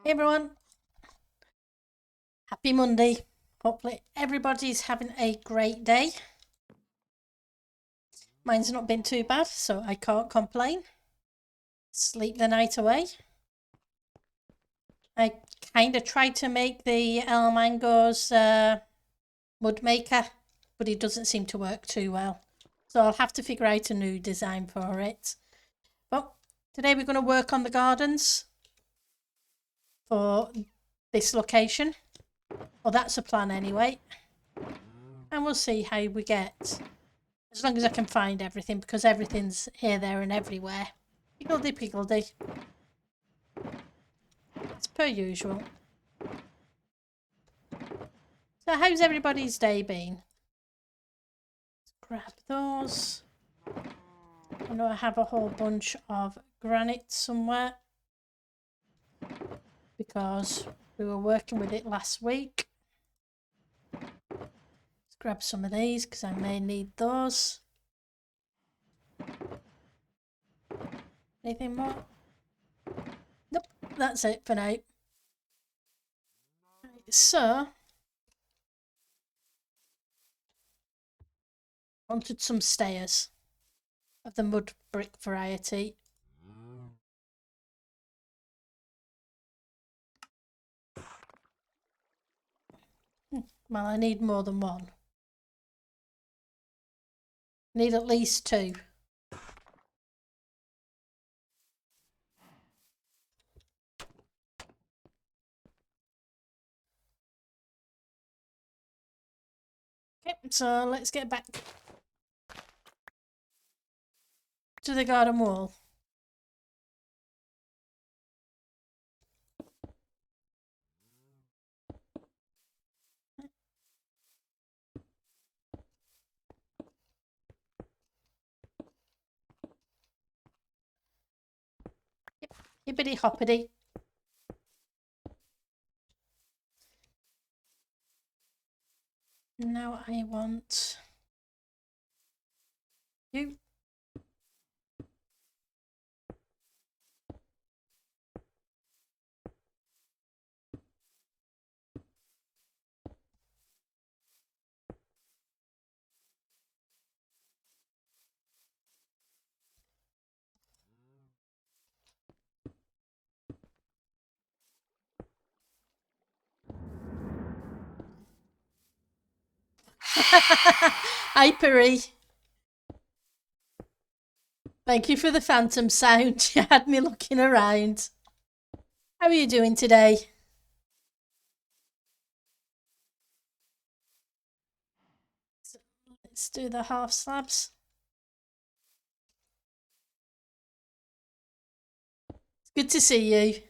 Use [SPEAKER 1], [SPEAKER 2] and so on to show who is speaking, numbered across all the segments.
[SPEAKER 1] Hey everyone, happy Monday. Hopefully everybody's having a great day. Mine's not been too bad, so I can't complain. Sleep the night away. I kind of tried to make the El Mango's mud maker, but it doesn't seem to work too well. So I'll have to figure out a new design for it. But today we're going to work on the gardens for this location. Well, that's a plan anyway. And we'll see how we get. As long as I can find everything, because everything's here, there and everywhere. Piggledy. It's per usual. So how's everybody's day been? Let's grab those. I know I have a whole bunch of granite somewhere, because we were working with it last week. Let's grab some of these, because I may need those. Anything more? Nope, that's it for now. So, wanted some stairs of the mud brick variety. Well, I need more than one. Need at least two. Okay, so let's get back to the garden wall. Yep, hippity hoppity. Now I want you. Hi, Piri. Thank you for the phantom sound. You had me looking around. How are you doing today? So let's do the half slabs. It's good to see you.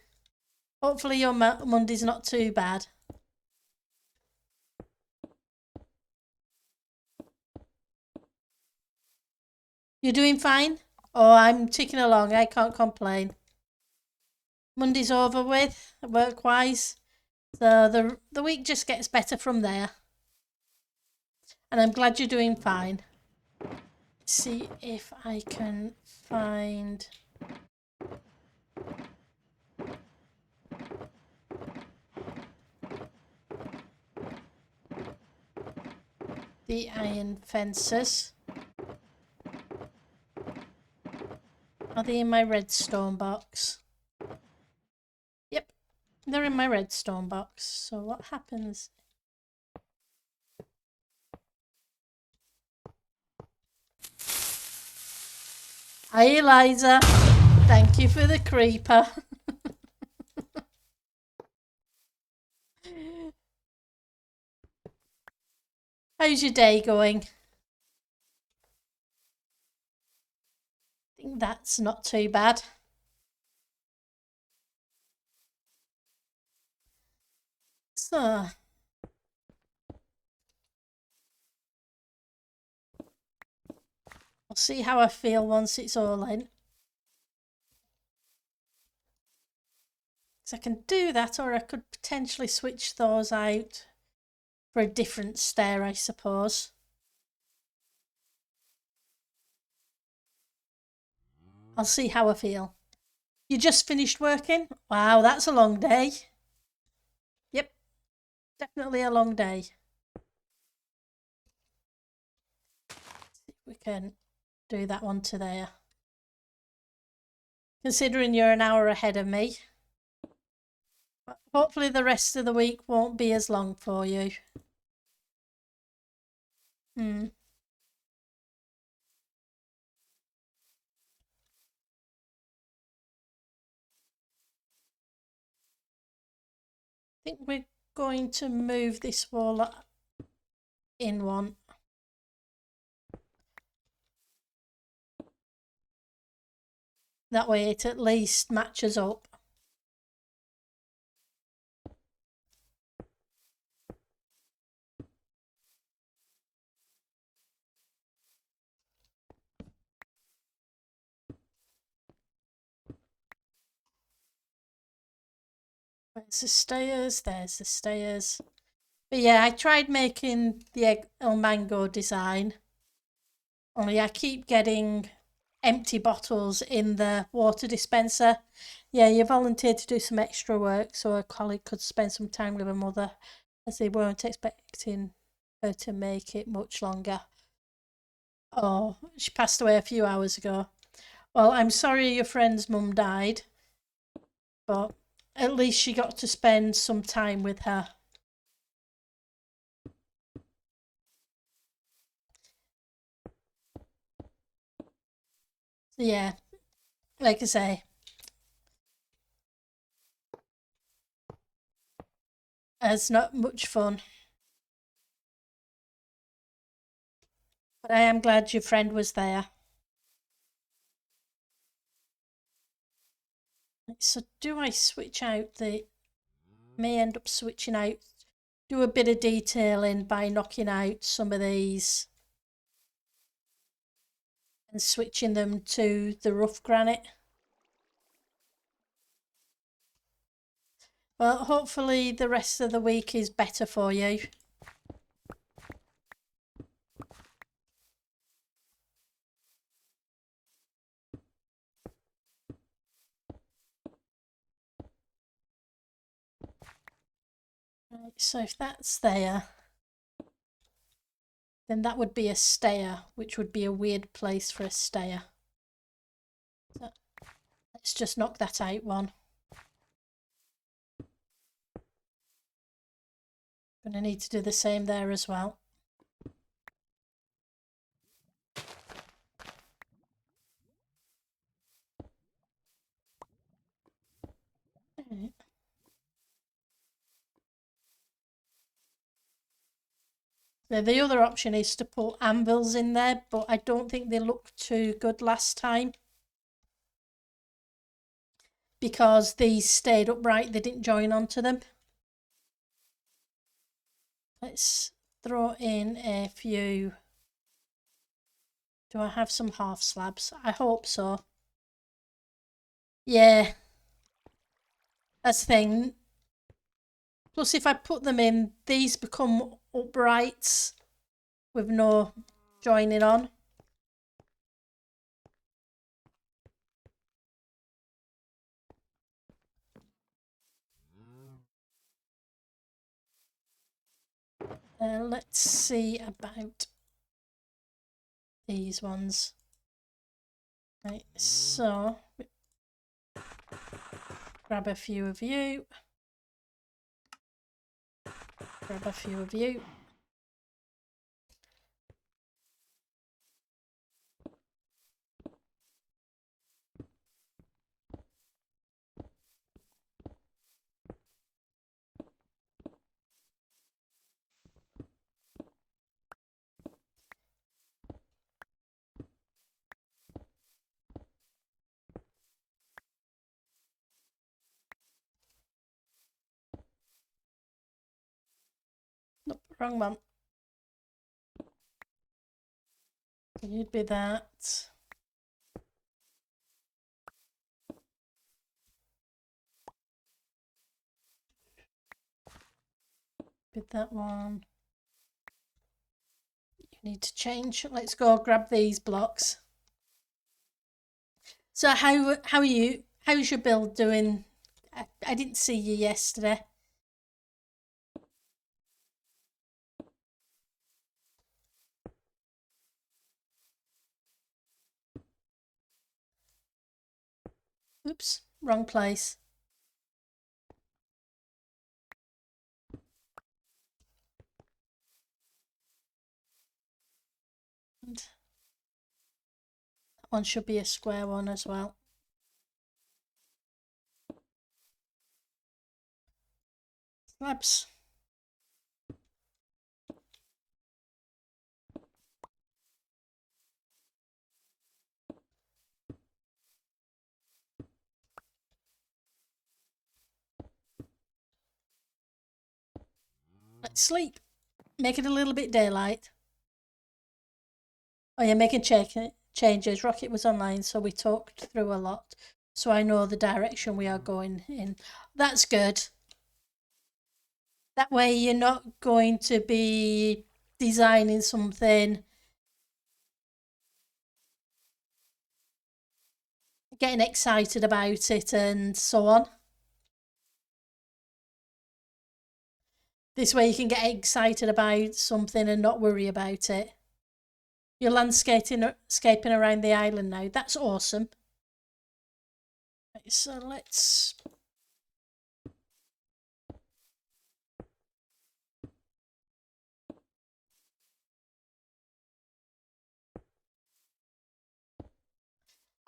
[SPEAKER 1] Hopefully your Monday's not too bad. You're doing fine? Oh, I'm ticking along. I can't complain. Monday's over with, work-wise. So the week just gets better from there. And I'm glad you're doing fine. Let's see if I can find... the iron fences. Are they in my redstone box? Yep, they're in my redstone box. So what happens? Hi Eliza, thank you for the creeper. How's your day going? I think that's not too bad. So, I'll see how I feel once it's all in. So I can do that, or I could potentially switch those out for a different stair, I suppose. I'll see how I feel. You just finished working? Wow, that's a long day. definitely a long day. See if we can do that one to there. Considering you're an hour ahead of me. But hopefully the rest of the week won't be as long for you. I think we're going to move this wall in one. That way it at least matches up. There's the stairs, there's the stairs. But yeah, I tried making the egg El Mango design. Only I keep getting empty bottles in the water dispenser. Yeah, you volunteered to do some extra work so a colleague could spend some time with her mother, as they weren't expecting her to make it much longer. Oh, she passed away a few hours ago. Well, I'm sorry your friend's mum died, but at least she got to spend some time with her. So yeah, like I say, it's not much fun. But I am glad your friend was there. So do I switch out the... May end up switching out, do a bit of detailing by knocking out some of these and switching them to the rough granite. Well, hopefully the rest of the week is better for you. Right, so if that's there, then that would be a stair, which would be a weird place for a stair. So let's just knock that out one. Gonna need to do the same there as well. Right. So the other option is to put anvils in there, but I don't think they looked too good last time. Because these stayed upright, they didn't join onto them. Let's throw in a few. Do I have some half slabs? I hope so. Yeah, that's the thing. Plus, if I put them in, these become uprights with no joining on. Let's see about these ones. Right, so grab a few of you. Grab a few of you. Nope, wrong one. So you'd be that. Be that one. You need to change. Let's go grab these blocks. So how are you? How's your build doing? I didn't see you yesterday. Oops, wrong place. And that one should be a square one as well. Slabs. Let's sleep. Make it a little bit daylight. Oh yeah, making changes. Rocket was online, so we talked through a lot. So I know the direction we are going in. That's good. That way you're not going to be designing something, getting excited about it and so on. This way you can get excited about something and not worry about it. You're landscaping around the island now. That's awesome. Right, so let's...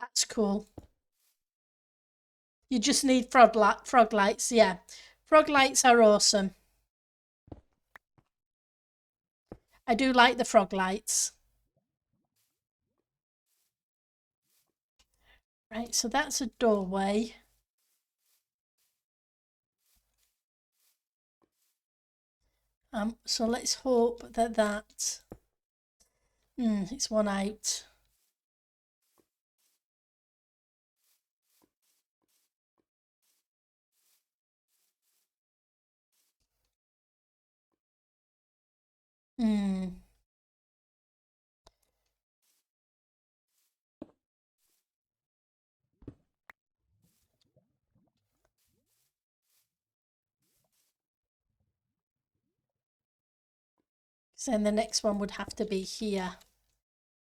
[SPEAKER 1] That's cool. You just need frog lights, yeah. Frog lights are awesome. I do like the frog lights. Right, so that's a doorway. So let's hope that it's one out. Hmm. So then the next one would have to be here.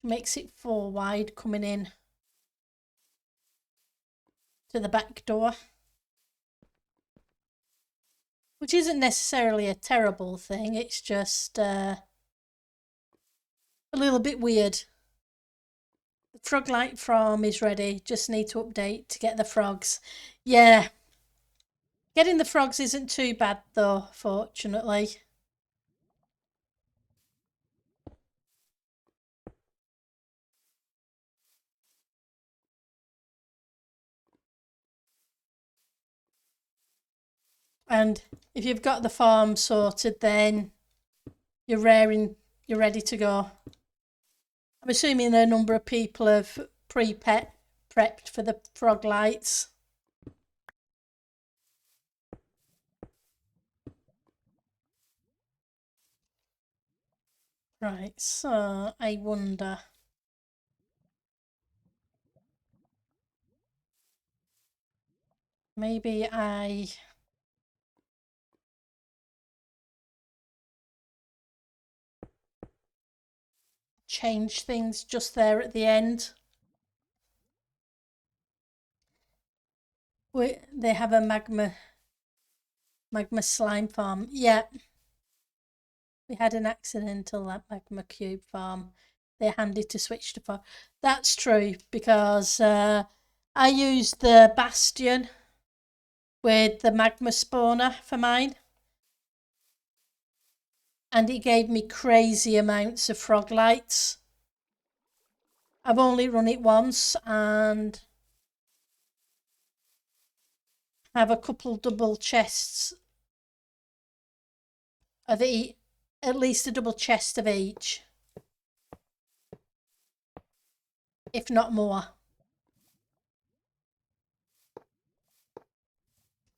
[SPEAKER 1] Makes it 4 wide coming in to the back door. Which isn't necessarily a terrible thing, it's just a little bit weird. The frog light farm is ready, just need to update to get the frogs. Yeah. Getting the frogs isn't too bad though, fortunately. And if you've got the farm sorted, then you're ready to go. I'm assuming a number of people have prepped for the frog lights. Right, so I wonder. Maybe I change things just there at the end. They have a magma slime farm. Yeah, we had an accidental at magma cube farm. They're handy to switch to farm. That's true because I used the bastion with the magma spawner for mine, and it gave me crazy amounts of frog lights. I've only run it once and have a couple double chests of at least a double chest of each, if not more.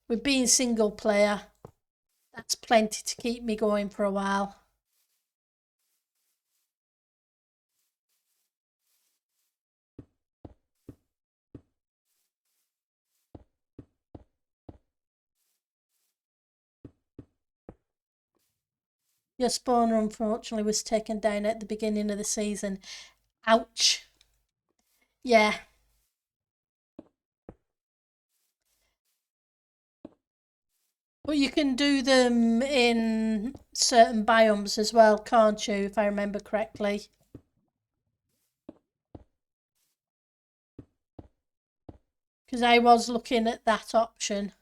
[SPEAKER 1] With being single player, that's plenty to keep me going for a while. Your spawner unfortunately was taken down at the beginning of the season. Ouch. Yeah. But you can do them in certain biomes as well, can't you, if I remember correctly? Because I was looking at that option.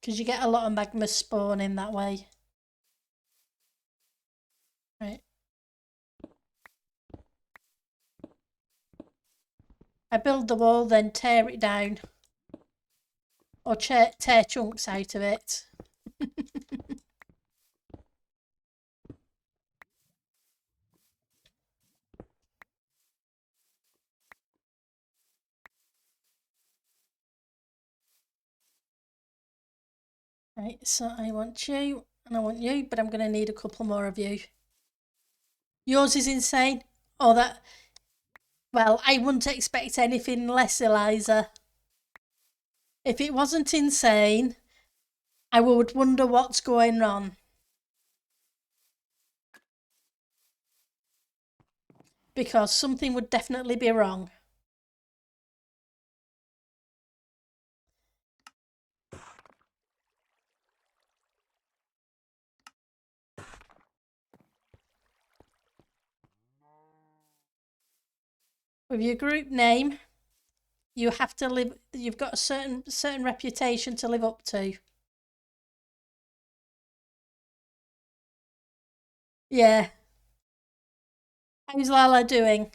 [SPEAKER 1] Because you get a lot of magma spawn in that way. Right. I build the wall, then tear it down. Or tear chunks out of it. Right, so I want you, and I want you, but I'm going to need a couple more of you. Yours is insane. Oh, that... Well, I wouldn't expect anything less, Eliza. If it wasn't insane, I would wonder what's going on. Because something would definitely be wrong. With your group name, you have to live. You've got a certain reputation to live up to. Yeah. How's Lala doing?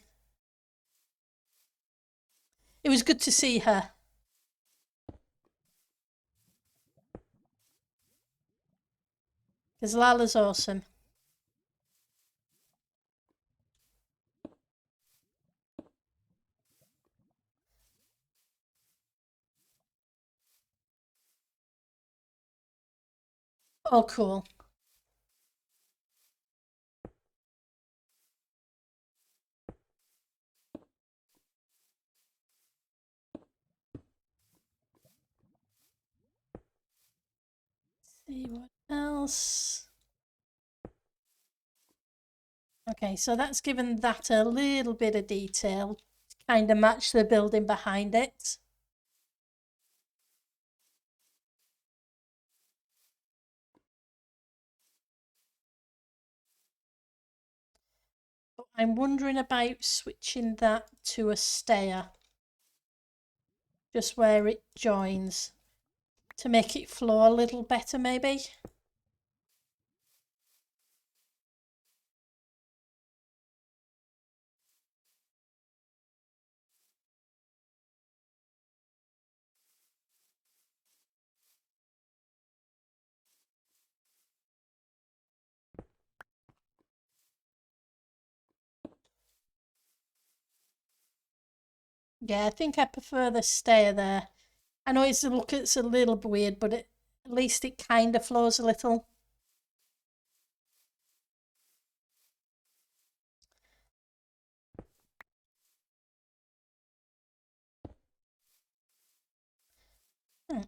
[SPEAKER 1] It was good to see her. Because Lala's awesome. Oh, cool. See what else. Okay, so that's given that a little bit of detail to kind of match the building behind it. But I'm wondering about switching that to a stair. Just where it joins. To make it flow a little better, maybe. Yeah, I think I prefer the stair there. I know it's a little weird, but at least it kind of flows a little. Hmm.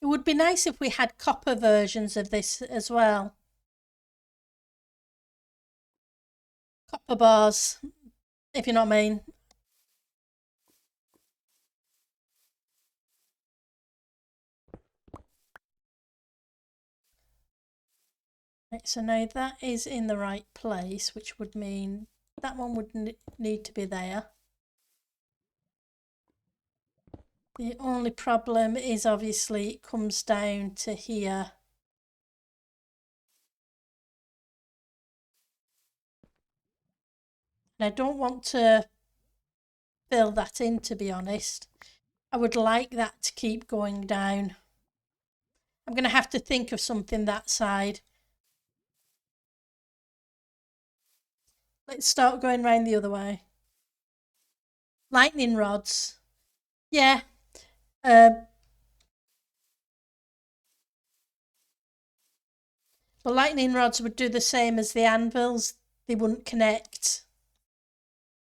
[SPEAKER 1] It would be nice if we had copper versions of this as well. Copper bars, if you know what I mean. Right, so now that is in the right place, which would mean that one would need to be there. The only problem is obviously it comes down to here. And I don't want to fill that in, to be honest. I would like that to keep going down. I'm going to have to think of something that side. Let's start going round the other way. Lightning rods. Yeah. The lightning rods would do the same as the anvils. They wouldn't connect.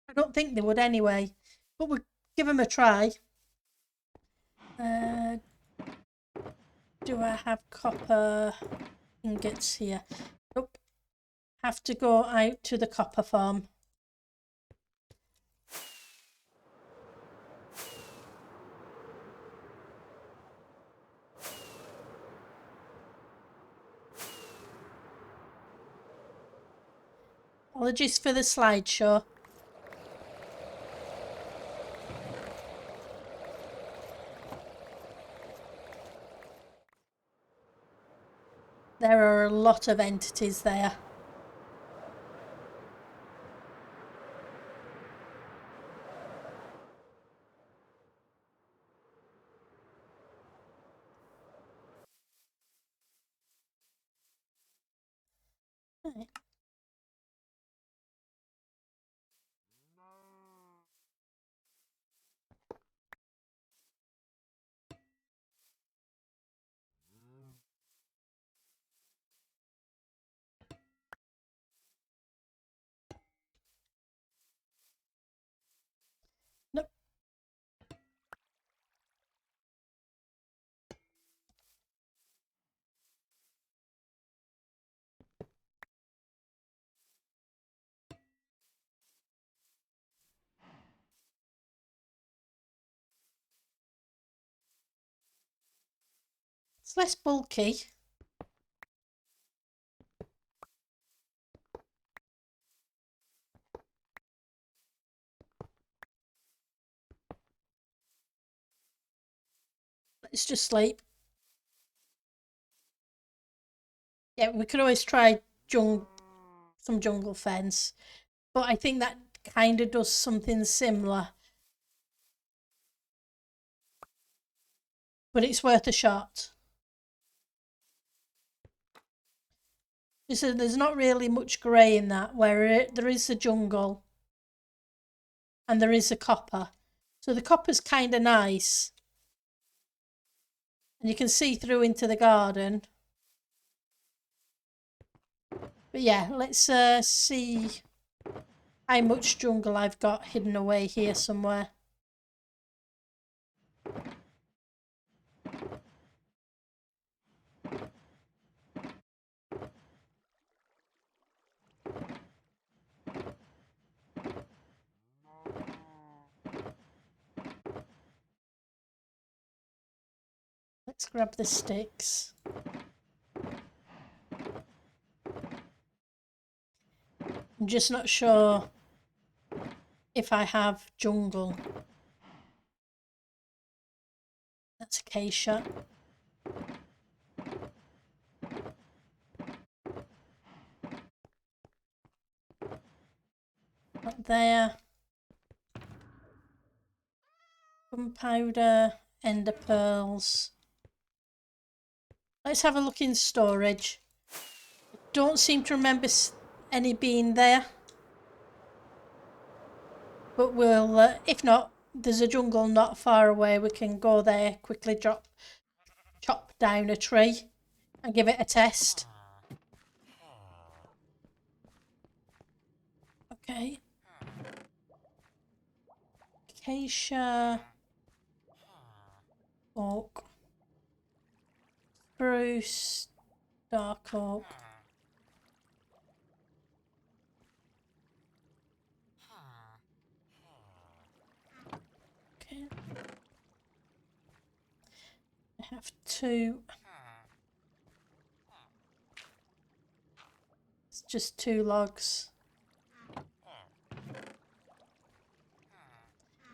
[SPEAKER 1] I don't think they would anyway. But we'll give them a try. Do I have copper ingots here? Nope. Have to go out to the copper farm. Apologies for the slideshow. There are a lot of entities there. Right. Nope. It's less bulky. Let's just sleep. Yeah, we could always try some jungle fence, but I think that kind of does something similar. But it's worth a shot. There's not really much grey in that, where there is a jungle and there is a copper. So the copper's kind of nice. And you can see through into the garden. But yeah, let's see how much jungle I've got hidden away here somewhere. Let's grab the sticks. I'm just not sure if I have jungle. That's acacia. Up there. Gunpowder, ender pearls. Let's have a look in storage. Don't seem to remember any being there. But we'll, if not, there's a jungle not far away. We can go there, quickly chop down a tree and give it a test. Okay. Acacia. Oak. Spruce. Dark oak. Okay. I have 2. It's just 2 logs.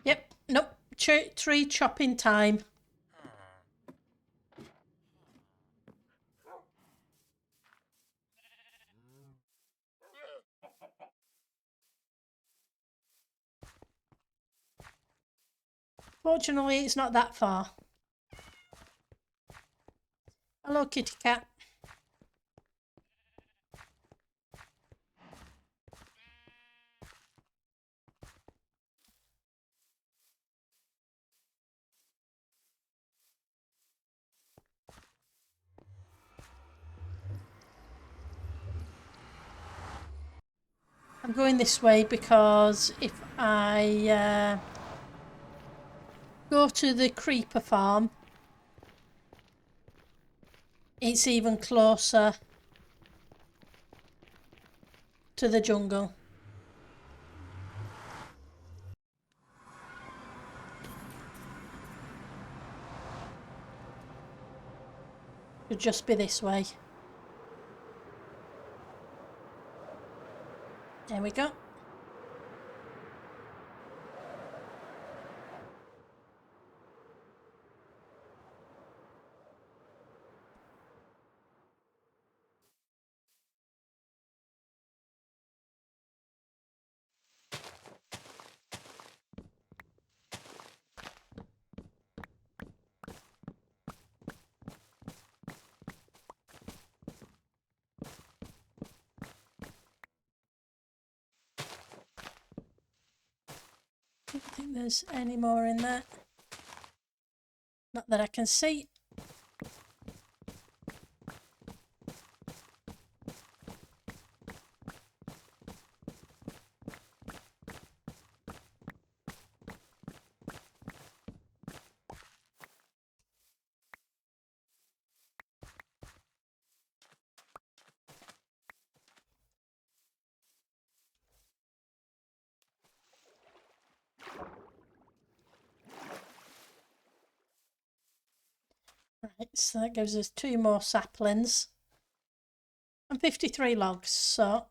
[SPEAKER 1] Yep. Nope. Tree chopping time. Fortunately, it's not that far. Hello, kitty cat. I'm going this way because if I go to the creeper farm, it's even closer to the jungle. Could just be this way. There we go. I don't think there's any more in there. Not that I can see. Right, so that gives us 2 more saplings and 53 logs, so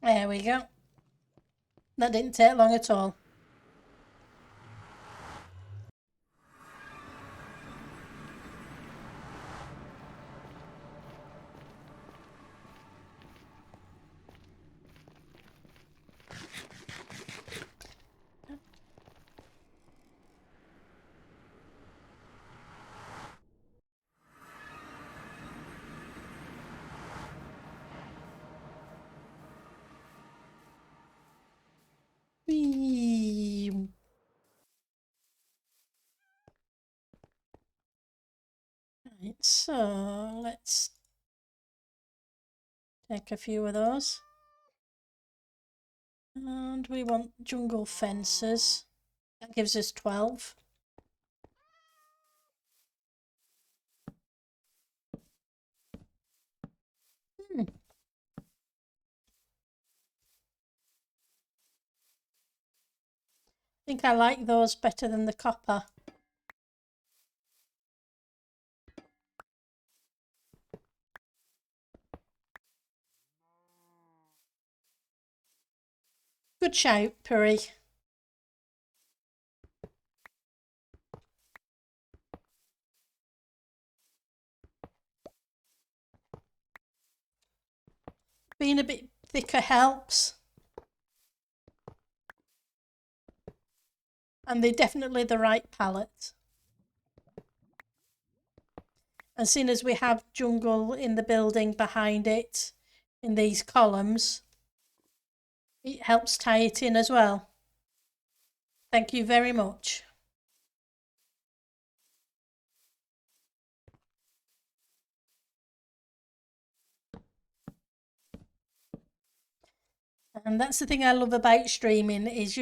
[SPEAKER 1] there we go. That didn't take long at all. Whee. Right, so let's take a few of those. And we want jungle fences. That gives us 12. I think I like those better than the copper. Good shout, Puri. Being a bit thicker helps. And they're definitely the right palette. And seeing as we have jungle in the building behind it, in these columns, it helps tie it in as well. Thank you very much. And that's the thing I love about streaming is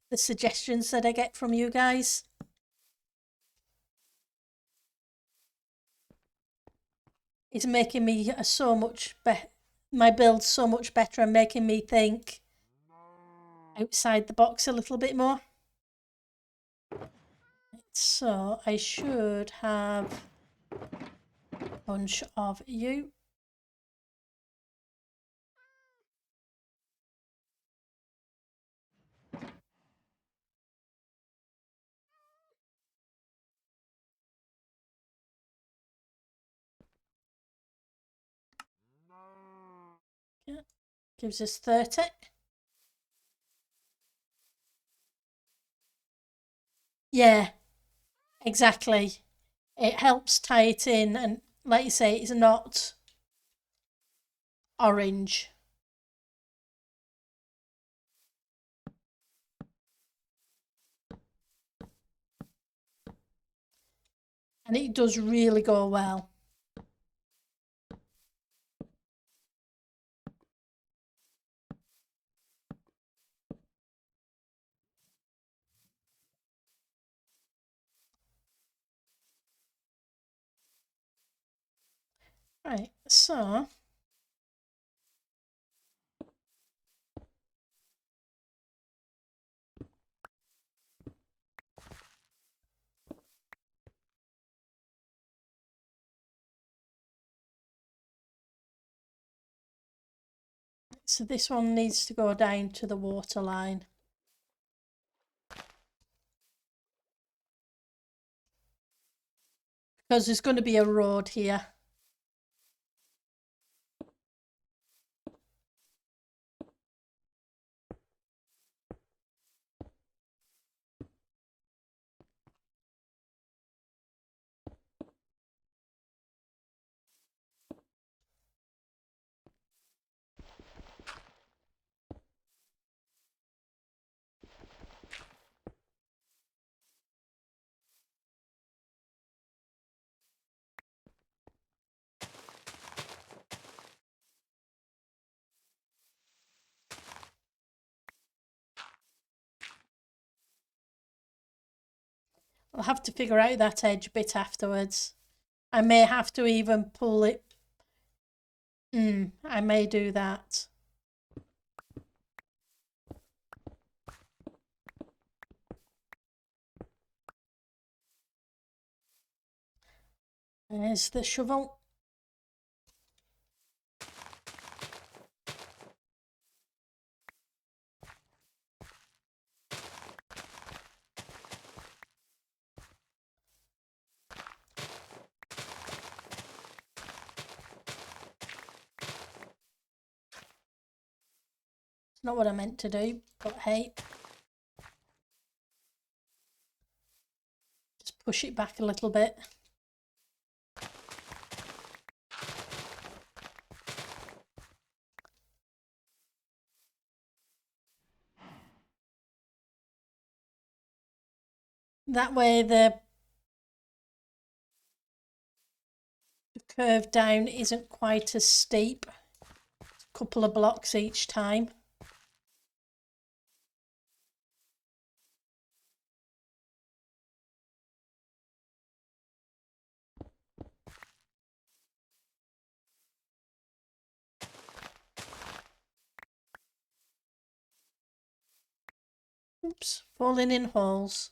[SPEAKER 1] the suggestions that I get from you guys. It's making me so much better, my build so much better, and making me think outside the box a little bit more. So I should have a bunch of you. Yeah, gives us 30. Yeah, exactly. It helps tie it in, and like you say, it's not orange. And it does really go well. Right, so this one needs to go down to the water line. Because there's going to be a road here. I'll have to figure out that edge bit afterwards. I may have to even pull it. I may do that. There's the shovel. It's not what I meant to do, but hey. Just push it back a little bit. That way the curve down isn't quite as steep. It's a couple of blocks each time. Oops, falling in holes.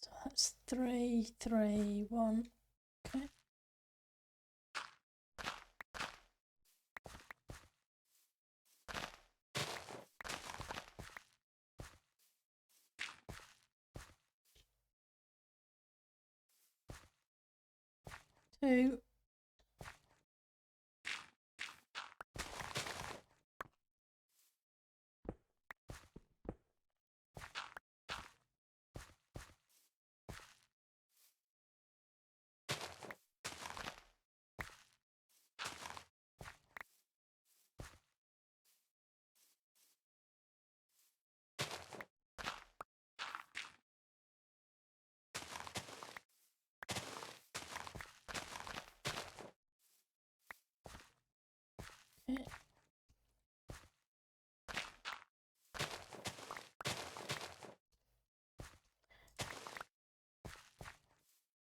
[SPEAKER 1] So that's 3, 3, 1. Okay. Two. Okay.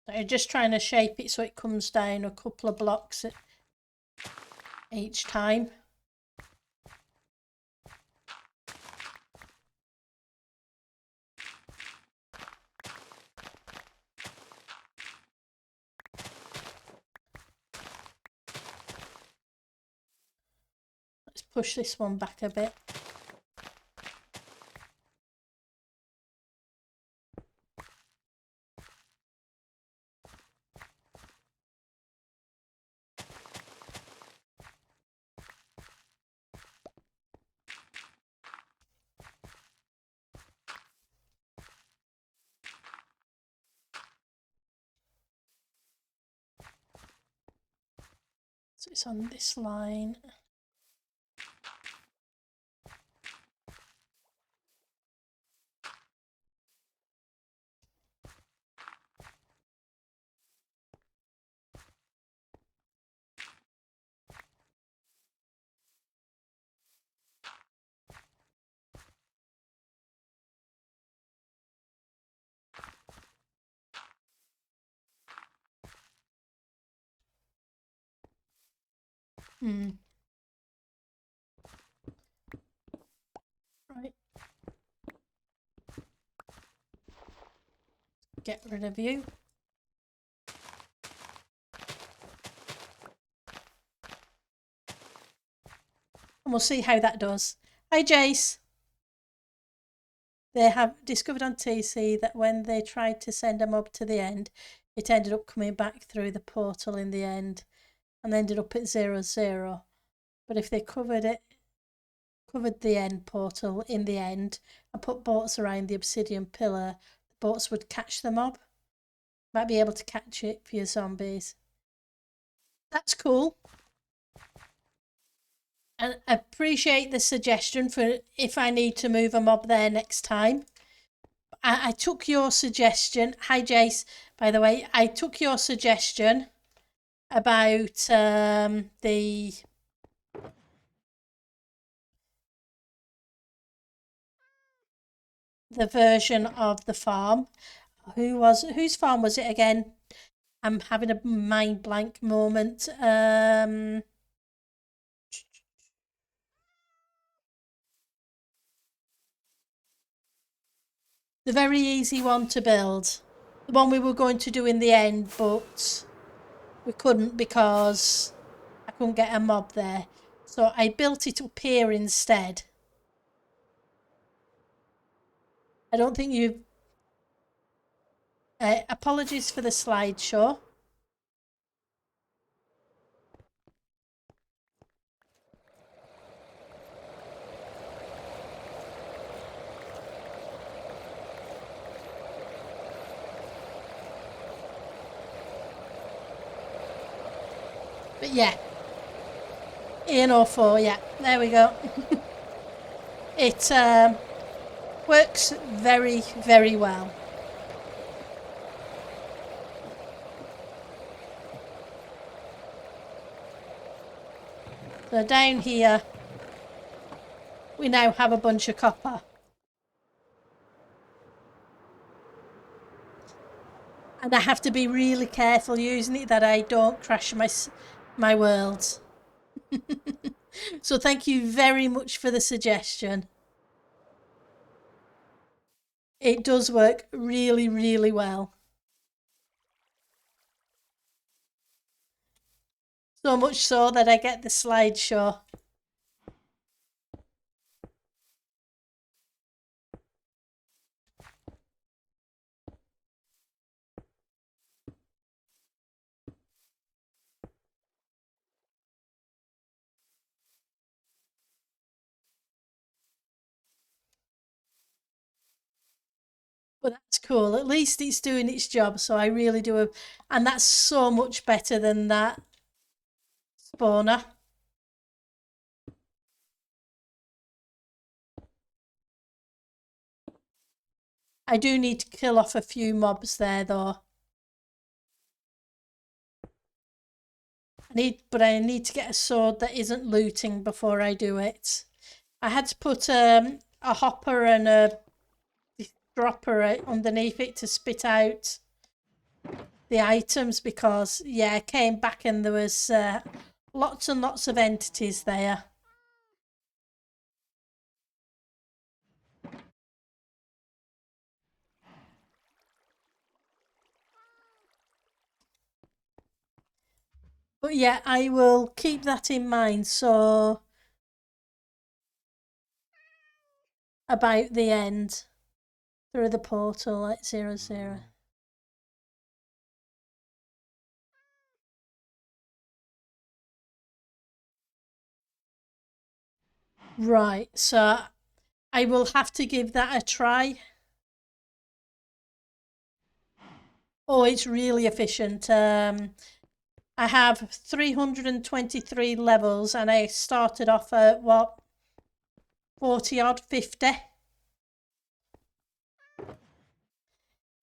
[SPEAKER 1] So you're just trying to shape it so it comes down a couple of blocks each time. Let's push this one back a bit. So it's on this line. Right. Get rid of you. And we'll see how that does. Hi, Jace. They have discovered on TC that when they tried to send a mob to the end, it ended up coming back through the portal in the end and ended up at 0-0. But if they covered the end portal in the end and put boats around the obsidian pillar, the boats would catch the mob. Might be able to catch it for your zombies. That's cool. And appreciate the suggestion for if I need to move a mob there next time. I took your suggestion. Hi, Jace, by the way. I took your suggestion about the version of the farm. Whose farm was it again? I'm having a mind blank moment. The very easy one to build. The one we were going to do in the end, but we couldn't because I couldn't get a mob there. So I built it up here instead. I don't think you... apologies for the slideshow. But yeah, EN04, yeah, there we go. It works very, very well. So down here, we now have a bunch of copper. And I have to be really careful using it that I don't crash my worlds. So thank you very much for the suggestion. It does work really, really well. So much so that I get the slideshow. But that's cool. At least it's doing its job. So I really do. And that's so much better than that spawner. I do need to kill off a few mobs there though. I need to get a sword that isn't looting before I do it. I had to put a hopper and a dropper underneath it to spit out the items because yeah, I came back and there was lots and lots of entities there. But yeah, I will keep that in mind. So about the end through the portal like 0-0. Right, so I will have to give that a try. Oh, it's really efficient. I have 323 levels and I started off at what, 40 odd, 50.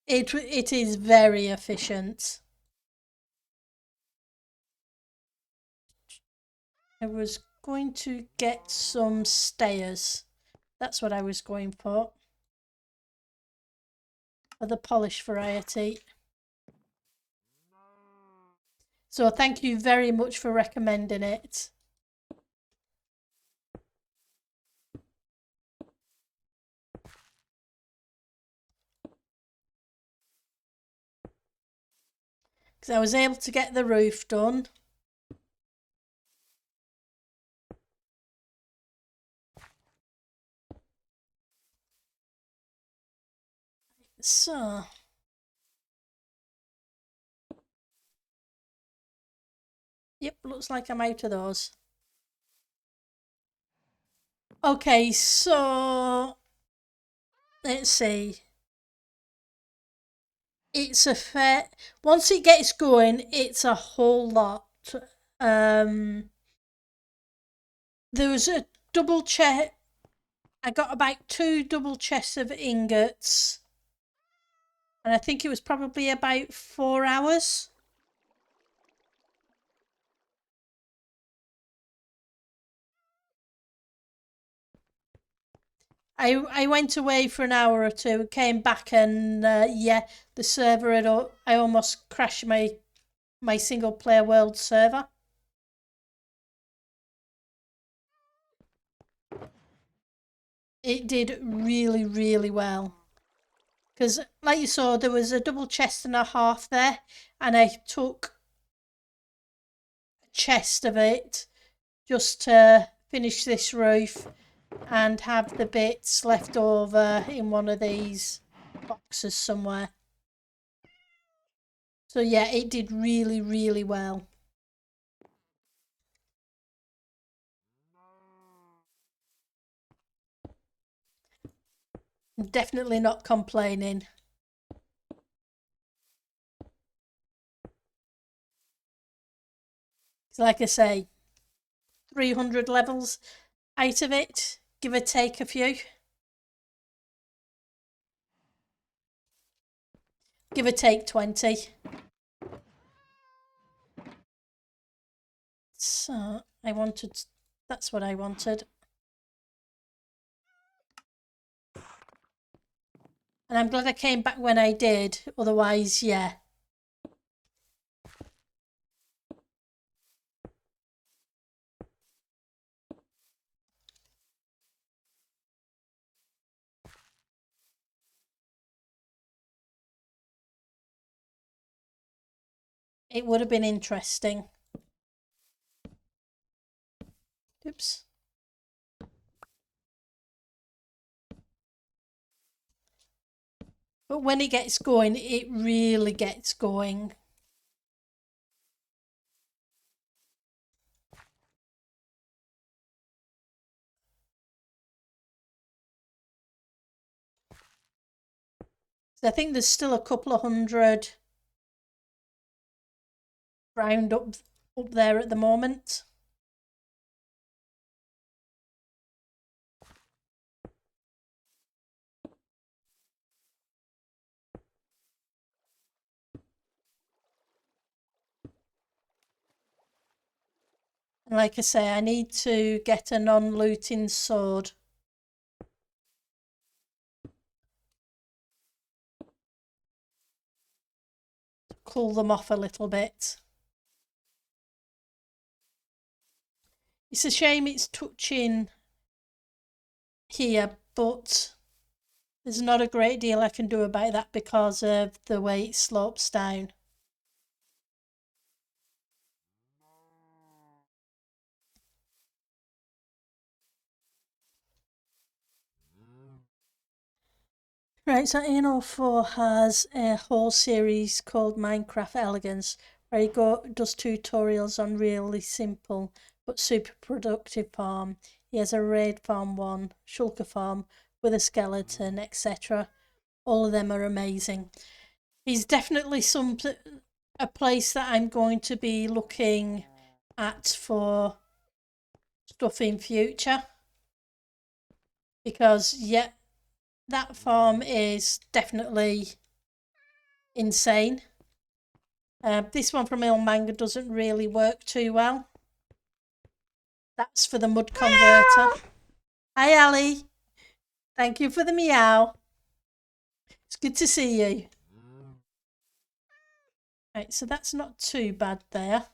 [SPEAKER 1] It is very efficient. I was going to get some stayers. That's what I was going for the polished variety. So thank you very much for recommending it. Because I was able to get the roof done. So, yep, looks like I'm out of those. Okay, so let's see. It's a fair. Once it gets going, it's a whole lot. There was a double chest. I got about 2 double chests of ingots, and I think it was probably about 4 hours. I went away for an hour or two, came back, and yeah, the server had. I almost crashed my single player world server. It did really, really well. Because, like you saw, there was a double chest and a half there, and I took a chest of it just to finish this roof and have the bits left over in one of these boxes somewhere. So yeah, it did really, really well. I'm definitely not complaining. So like I say, 300 levels out of it, give or take a few. Give or take 20. So that's what I wanted. And I'm glad I came back when I did. Otherwise, yeah. It would have been interesting. Oops. But when it gets going, it really gets going. So I think there's still a couple of hundred round up there at the moment. And like I say, I need to get a non-looting sword. Cool them off a little bit. It's a shame it's touching here, but there's not a great deal I can do about that because of the way it slopes down. Right, so Anno4 has a whole series called Minecraft Elegance, where he does tutorials on really simple but super productive farm. He has a raid farm one, shulker farm with a skeleton, etc. All of them are amazing. He's definitely a place that I'm going to be looking at for stuff in future, because yeah, that farm is definitely insane. This one from Manor doesn't really work too well. That's for the mud converter. Hi Ali, thank you for the meow. It's good to see you. Right, so that's not too bad there.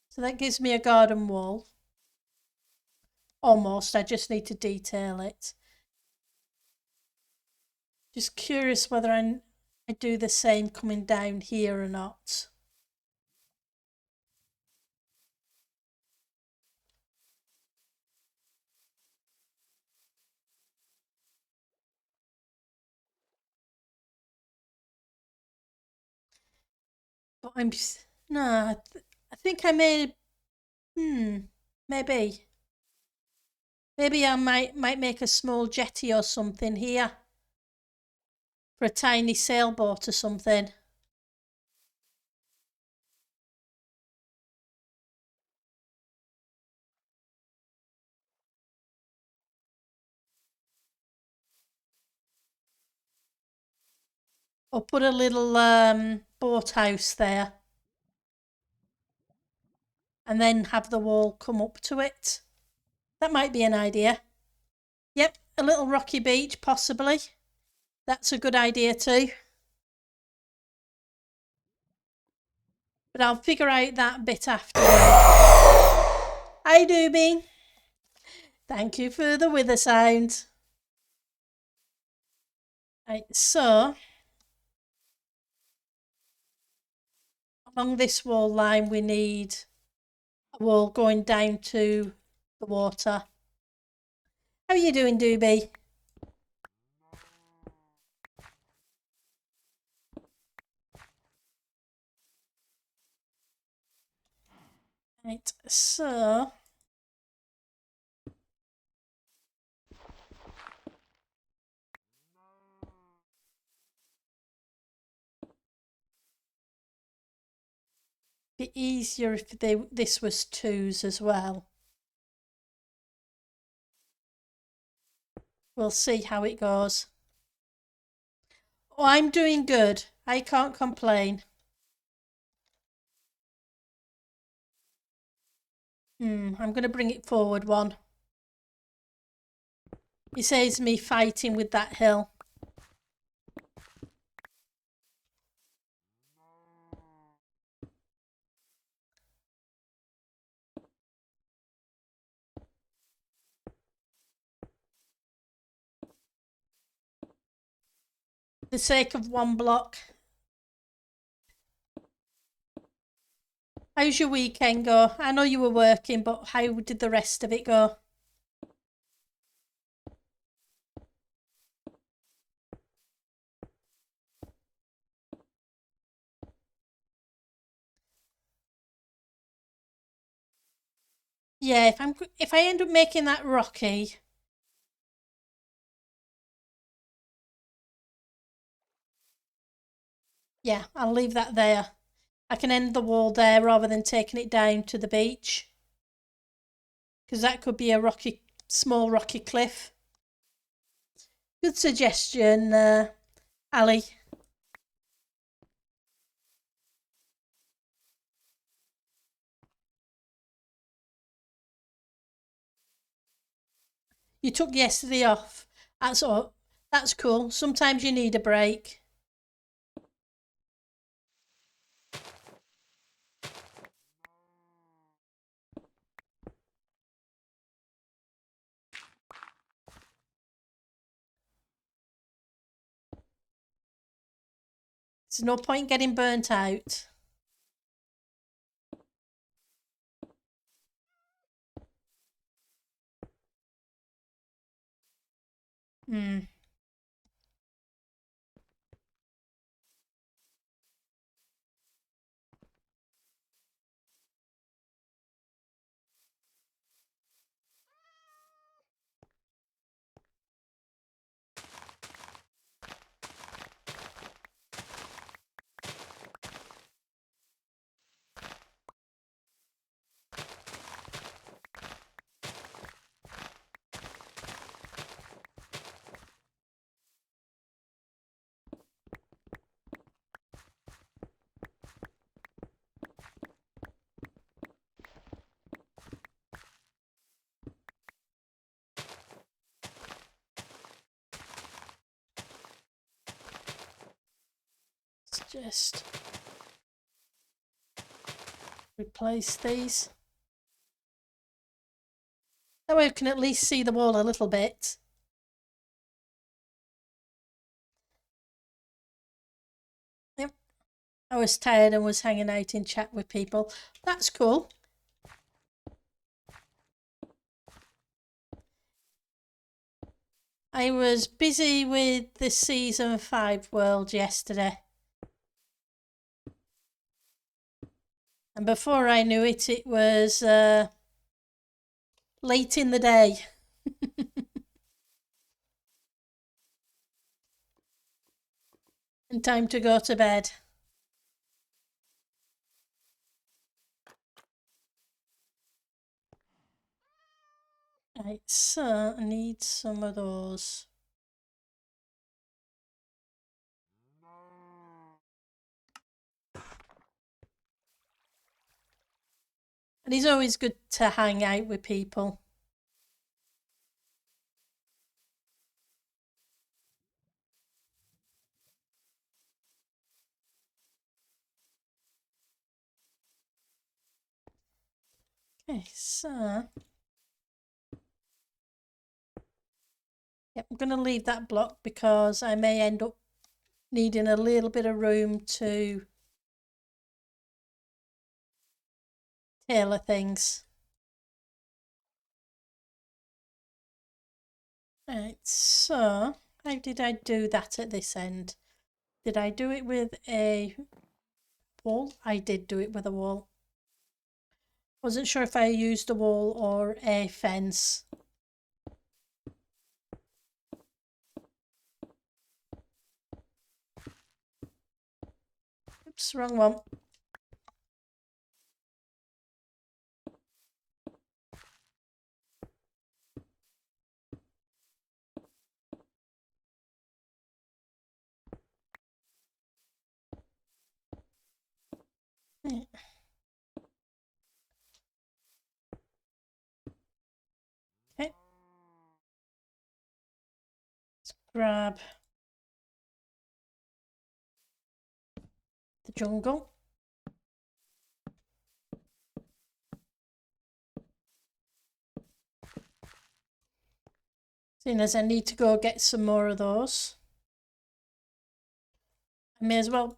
[SPEAKER 1] So that gives me a garden wall. Almost, I just need to detail it. Just curious whether I do the same coming down here or not. But no, I think I made, maybe. Maybe I might make a small jetty or something here for a tiny sailboat or something. Or put a little boat house there and then have the wall come up to it. That might be an idea. Yep, a little rocky beach, possibly. That's a good idea too. But I'll figure out that bit afterwards. Hi, Doobie. Thank you for the wither sound. Right, so along this wall line, we need a wall going down to the water. How are you doing, Doobie? Right, so it'd be easier if this was twos as well. We'll see how it goes. Oh, I'm doing good. I can't complain. I'm going to bring it forward one. It saves me fighting with that hill. For the sake of one block. How's your weekend go? I know you were working, but how did the rest of it go? Yeah, if I end up making that rocky, yeah, I'll leave that there. I can end the wall there rather than taking it down to the beach, because that could be a small rocky cliff. Good suggestion, Ali. You took yesterday off. That's all. That's cool. Sometimes you need a break. There's no point getting burnt out. Hmm. just replace these. That way we can at least see the wall a little bit. Yep. I was tired and was hanging out in chat with people. That's cool. I was busy with the Season 5 world yesterday. And before I knew it, it was late in the day. And time to go to bed. Right, so I need some of those. And it's always good to hang out with people. Okay, so yep, I'm going to leave that block because I may end up needing a little bit of room to tailor things. Right, so how did I do that at this end? Did I do it with a wall? I did do it with a wall. Wasn't sure if I used a wall or a fence. Oops, wrong one. Yeah. Okay. Let's grab the jungle. Seeing as I need to go get some more of those, I may as well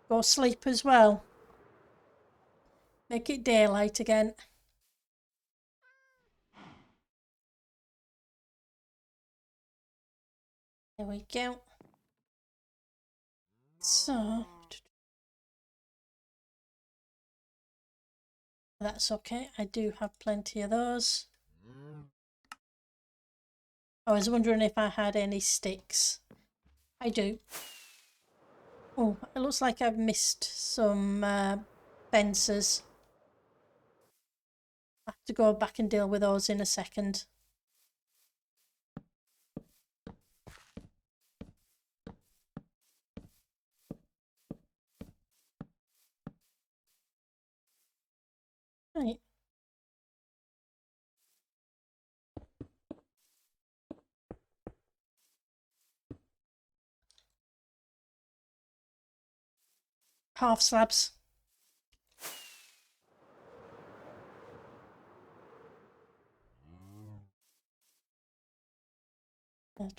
[SPEAKER 1] go sleep as well. Make it daylight again. There we go. So that's okay. I do have plenty of those. I was wondering if I had any sticks. I do. Oh, it looks like I've missed some fences. I have to go back and deal with those in a second. Right. Half slabs. Oh,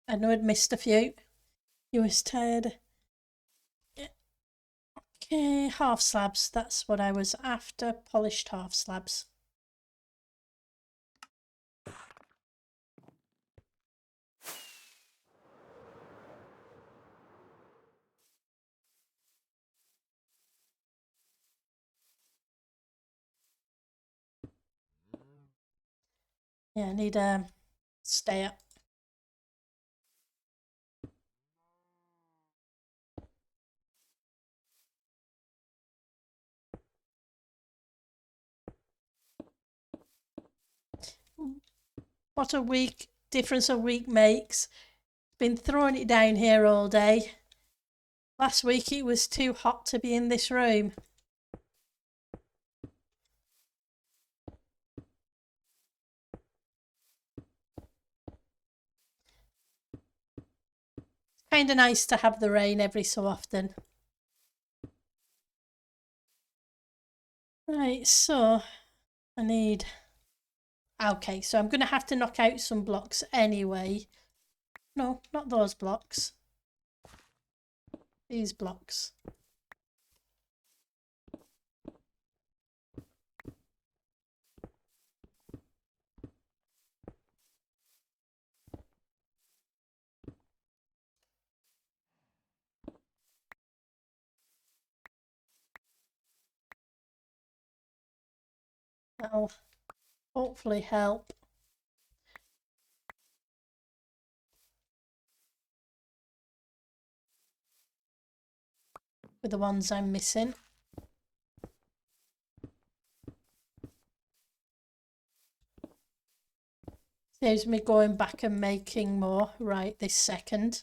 [SPEAKER 1] I know I'd missed a few. You was tired. Yeah. Okay, half slabs. That's what I was after. Polished half slabs. Yeah, I need a stay up. What a week difference a week makes. Been throwing it down here all day. Last week it was too hot to be in this room. kind of nice to have the rain every so often. Right, so I need... Okay, so I'm going to have to knock out some blocks anyway. No, not those blocks. These blocks. That'll hopefully help. With the ones I'm missing. Saves me going back and making more right this second.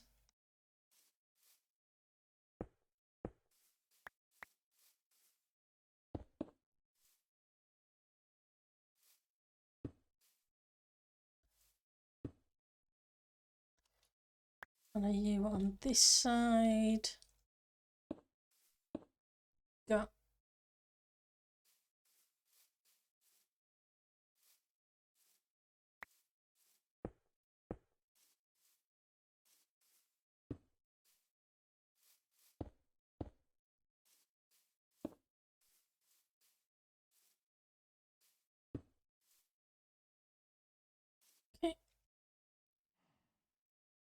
[SPEAKER 1] And are you on this side? Go. Okay.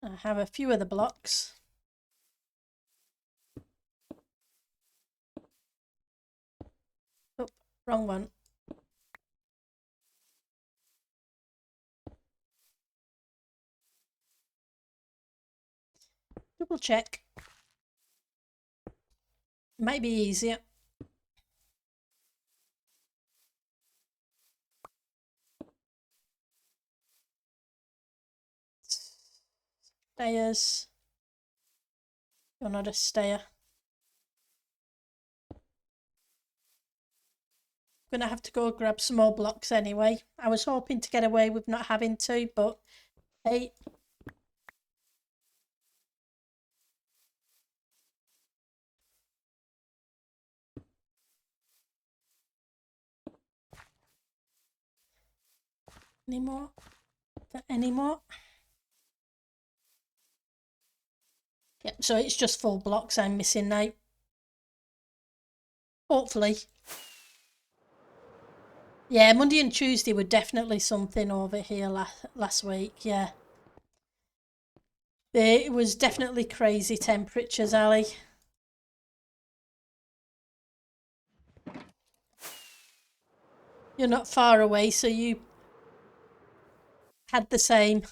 [SPEAKER 1] I have a few of the blocks. Oh, wrong one. Double check. Might be easier. Stairs. You're not a stayer. I'm gonna have to go grab some more blocks anyway. I was hoping to get away with not having to, but hey. Any more? Any more? Yeah, so it's just full blocks I'm missing now. Hopefully. Yeah, Monday and Tuesday were definitely something over here last week, yeah. It was definitely crazy temperatures, Ali. You're not far away, so you had the same.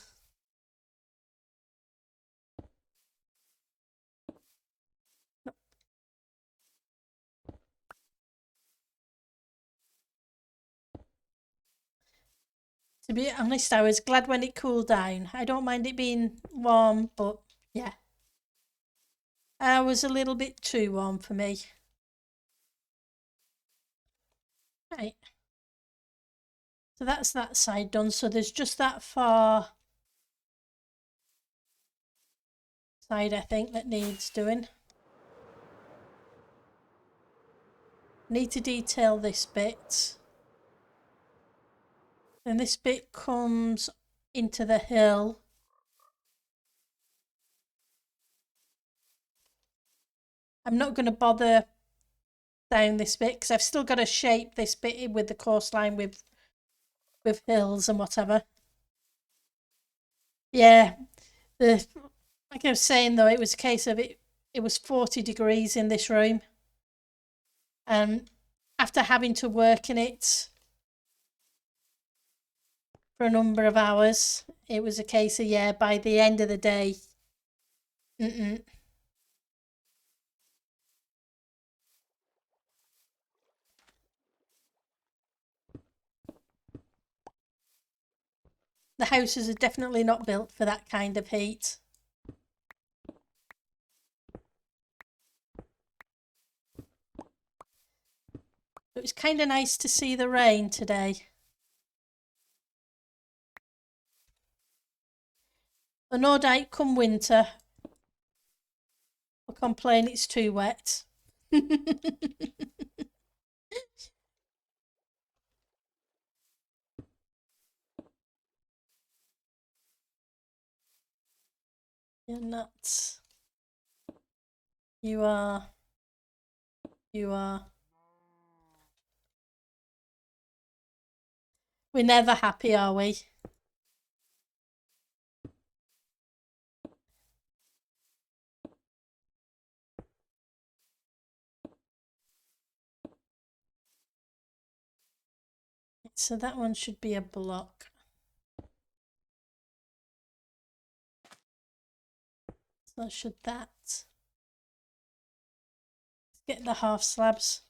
[SPEAKER 1] To be honest, I was glad when it cooled down. I don't mind it being warm, but yeah. I was a little bit too warm for me. Right. So that's that side done. So there's just that far side, I think, that needs doing. Need to detail this bit. Then this bit comes into the hill. I'm not going to bother down this bit because I've still got to shape this bit with the coastline with hills and whatever. Yeah, like I was saying though, it was a case of it was 40 degrees in this room, and after having to work in it for a number of hours, it was a case of, yeah, by the end of the day, the houses are definitely not built for that kind of heat. It was kind of nice to see the rain today. And no doubt come winter, complain it's too wet. You're nuts. You are. You are. We're never happy, are we? So that one should be a block. So should that. Let's get the half slabs.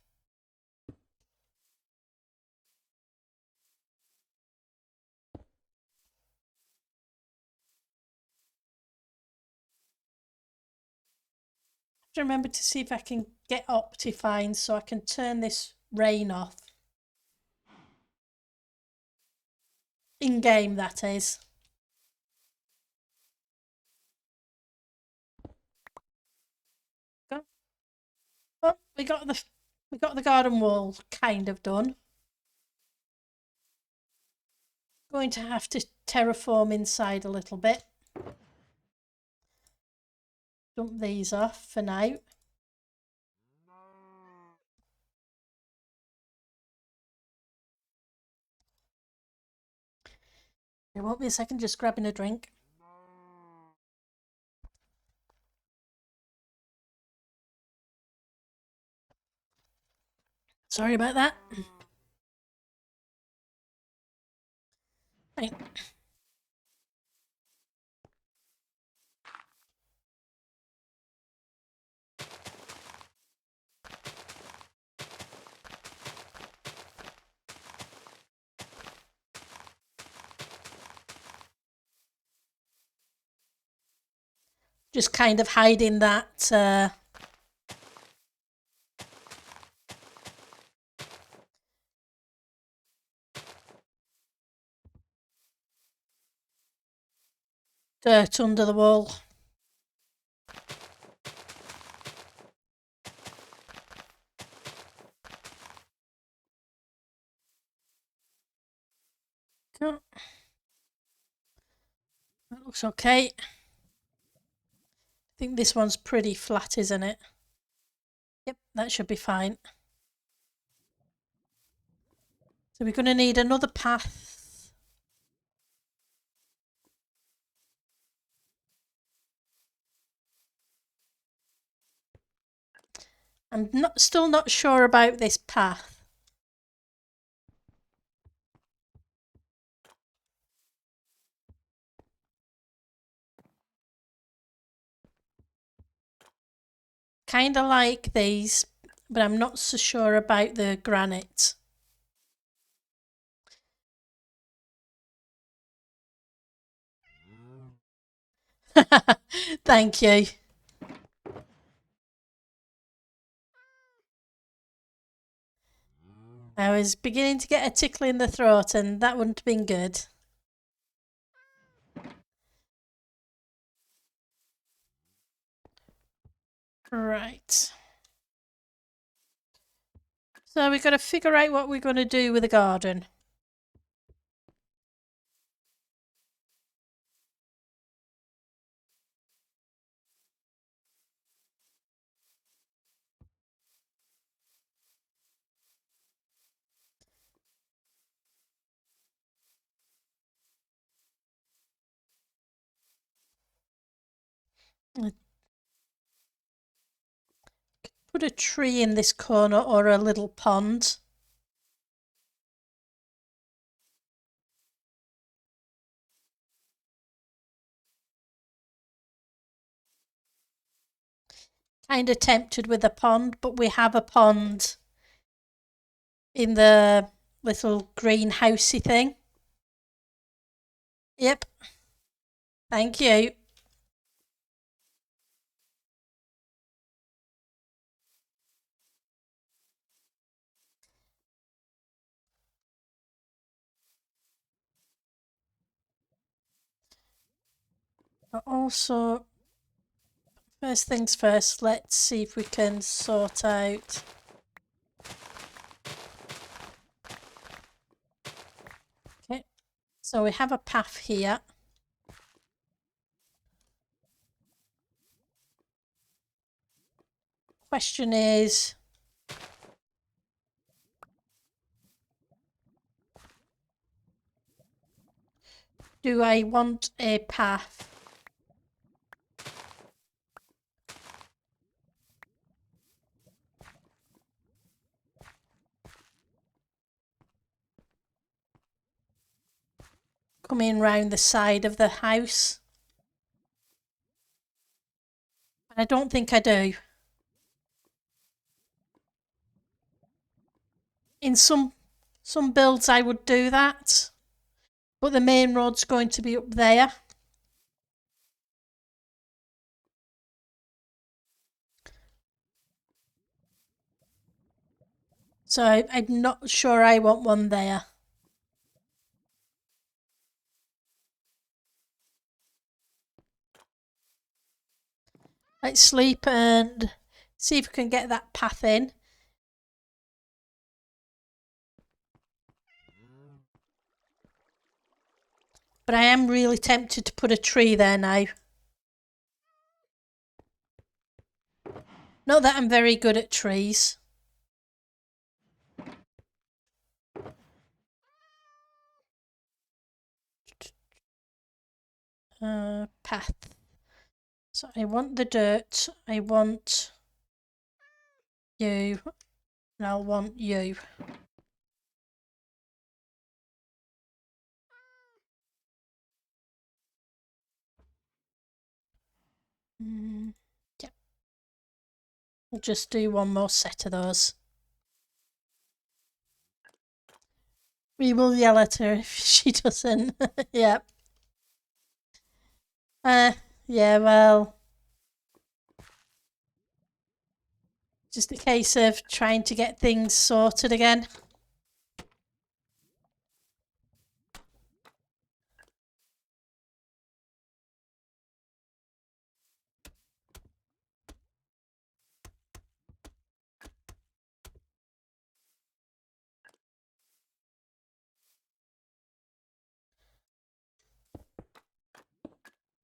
[SPEAKER 1] To remember to see if I can get Optifine so I can turn this rain off. In game, that is. Oh, we got the garden wall kind of done. Going to have to terraform inside a little bit. Dump these off for now. It won't be a second, just grabbing a drink. Sorry about that. Right. Just kind of hiding that dirt under the wall. Oh, that looks okay. I think this one's pretty flat, isn't it? Yep, that should be fine. So we're going to need another path. I'm still not sure about this path. Kind of like these, but I'm not so sure about the granite. Thank you. I was beginning to get a tickle in the throat, and that wouldn't have been good. Right. So we've got to figure out what we're going to do with the garden. Put a tree in this corner or a little pond. Kind of tempted with a pond, but we have a pond in the little greenhousey thing. Yep. Thank you. But also, First things first, let's see if we can sort out. Okay, so we have a path here. Question is, do I want a path coming round the side of the house? I don't think I do. In some builds I would do that, but the main road's going to be up there. So I'm not sure I want one there. Let's sleep and see if we can get that path in. But I am really tempted to put a tree there now. Not that I'm very good at trees. Path. So I want the dirt, I want you, and I'll want you. Yeah. We'll just do one more set of those. We will yell at her if she doesn't. Yeah. Yeah, well, just a case of trying to get things sorted again.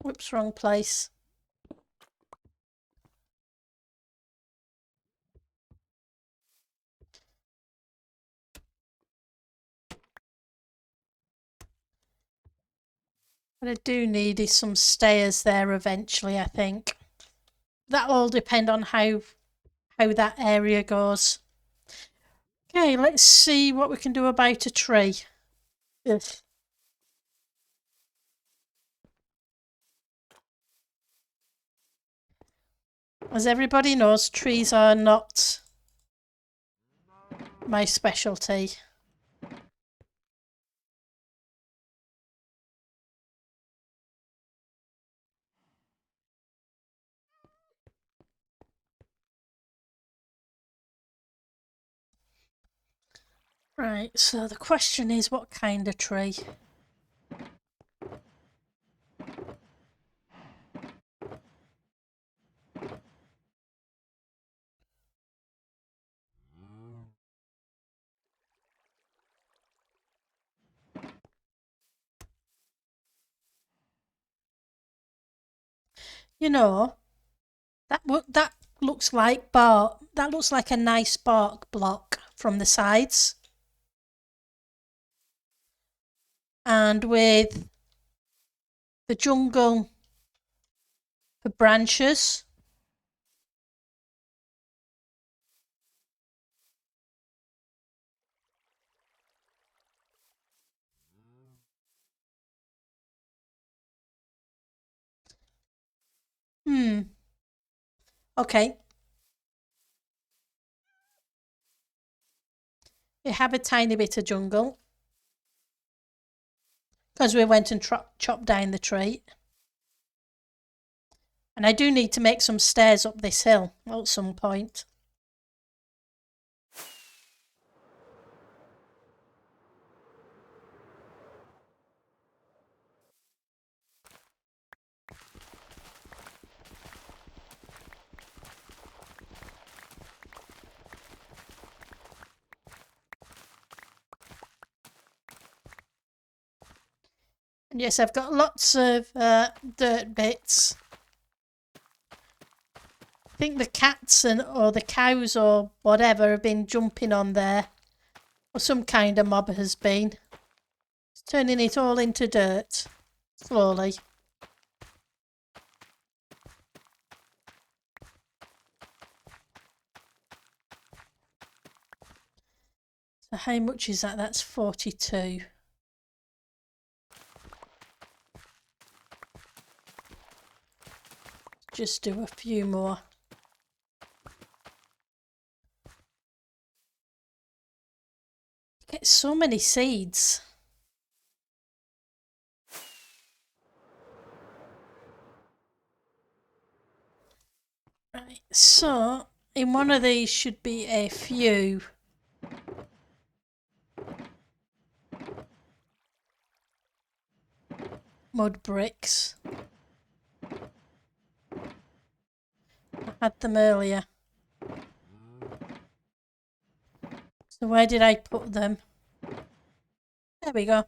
[SPEAKER 1] Whoops, wrong place. What I do need is some stairs there eventually, I think. That'll all depend on how that area goes. Okay, let's see what we can do about a tree. Yes. As everybody knows, trees are not my specialty. Right, so the question is what kind of tree? You know, that looks like bark. That looks like a nice bark block from the sides. And with the jungle for branches. Okay. We have a tiny bit of jungle because we went and chopped down the tree. And I do need to make some stairs up this hill at some point. And yes, I've got lots of dirt bits. I think the cats or the cows or whatever have been jumping on there. Or some kind of mob has been. It's turning it all into dirt. Slowly. So how much is that? That's 42. Just do a few more. Get so many seeds. Right, so in one of these should be a few mud bricks. I had them earlier. So where did I put them? There we go.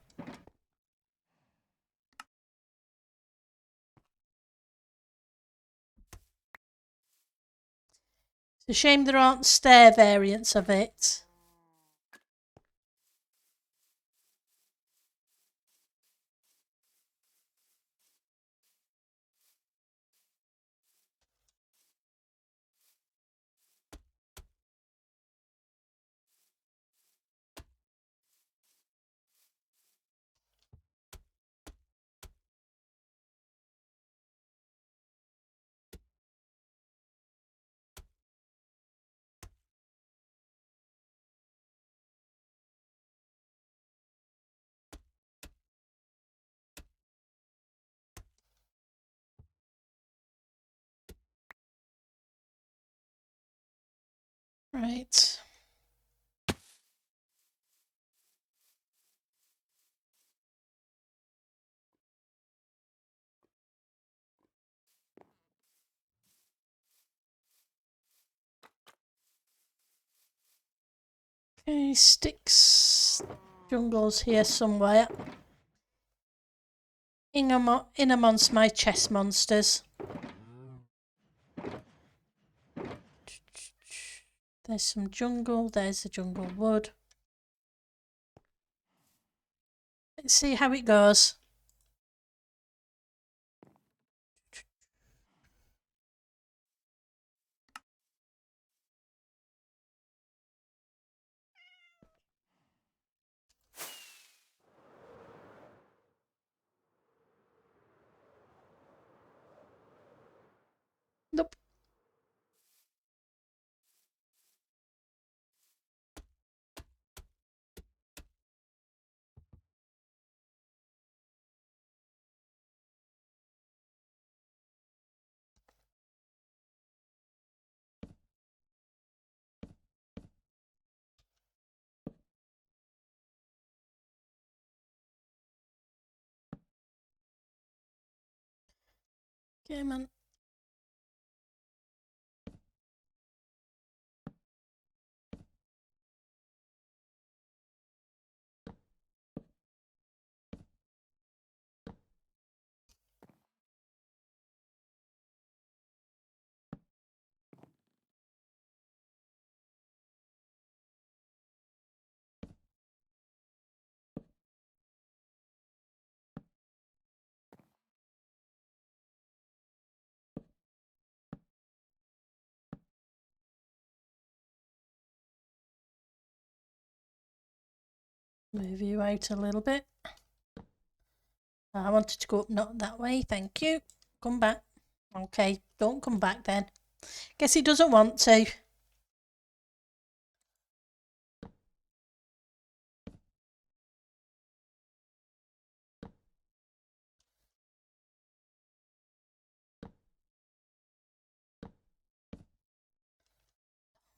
[SPEAKER 1] It's a shame there aren't stair variants of it. Right. Okay, sticks. Jungle's here somewhere. In amongst my chest monsters. There's some jungle. There's the jungle wood. Let's see how it goes. Nope. Okay, man. Move you out a little bit. I wanted to go up not that way, thank you. Come back. Okay, don't come back then. Guess he doesn't want to.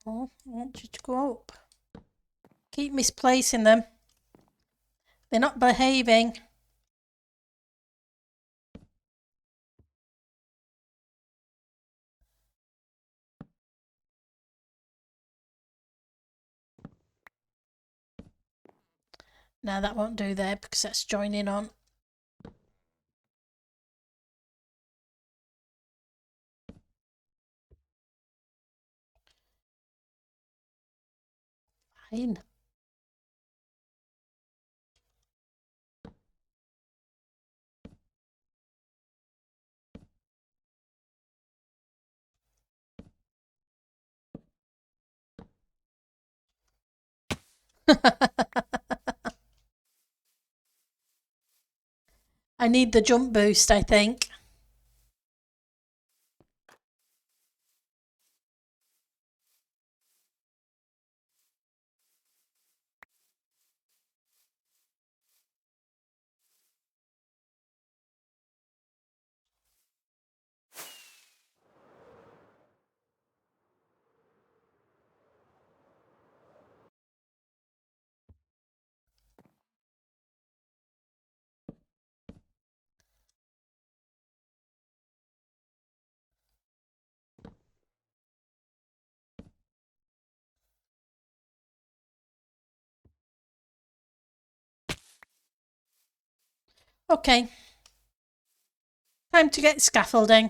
[SPEAKER 1] Oh, I want you to go up. Keep misplacing them. They're not behaving. No, that won't do there because that's joining on. fine. I need the jump boost, I think. Okay. Time to get scaffolding.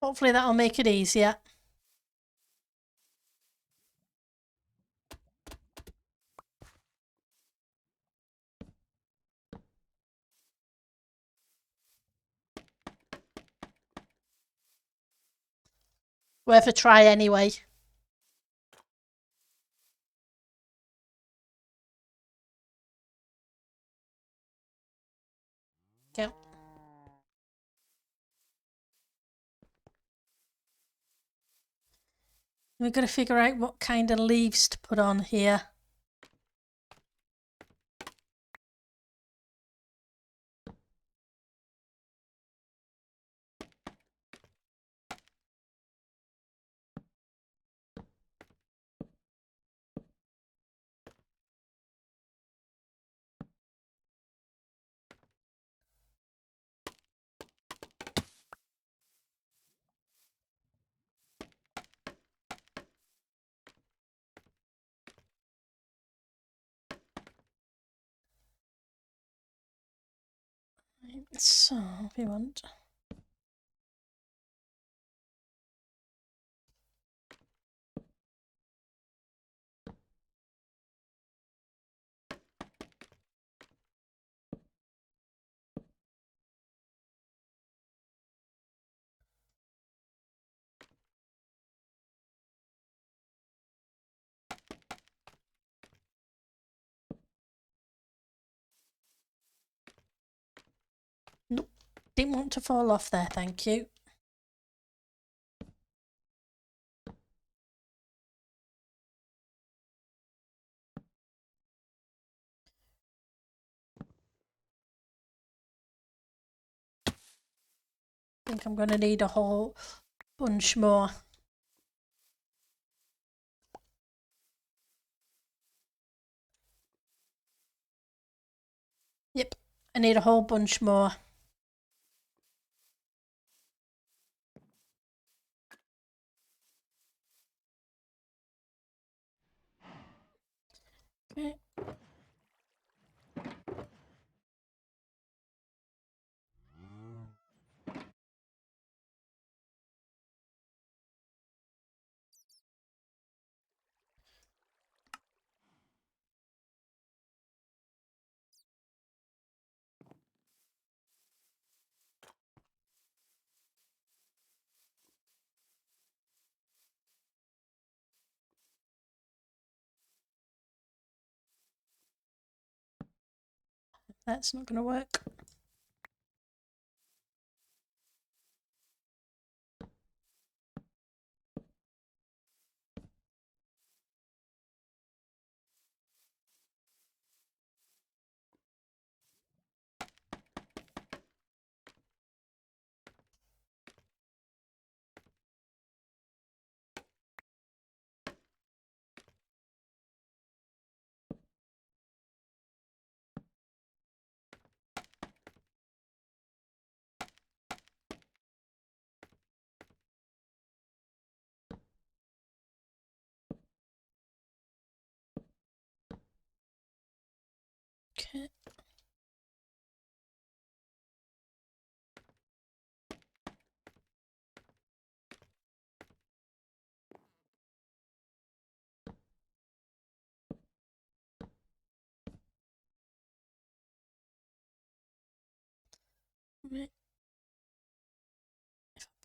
[SPEAKER 1] Hopefully that'll make it easier. Worth a try anyway. Yeah. We've got to figure out what kind of leaves to put on here. So, we want... Nope, didn't want to fall off there, thank you. I think I'm going to need a whole bunch more. Yep, I need a whole bunch more. Okay. That's not going to work.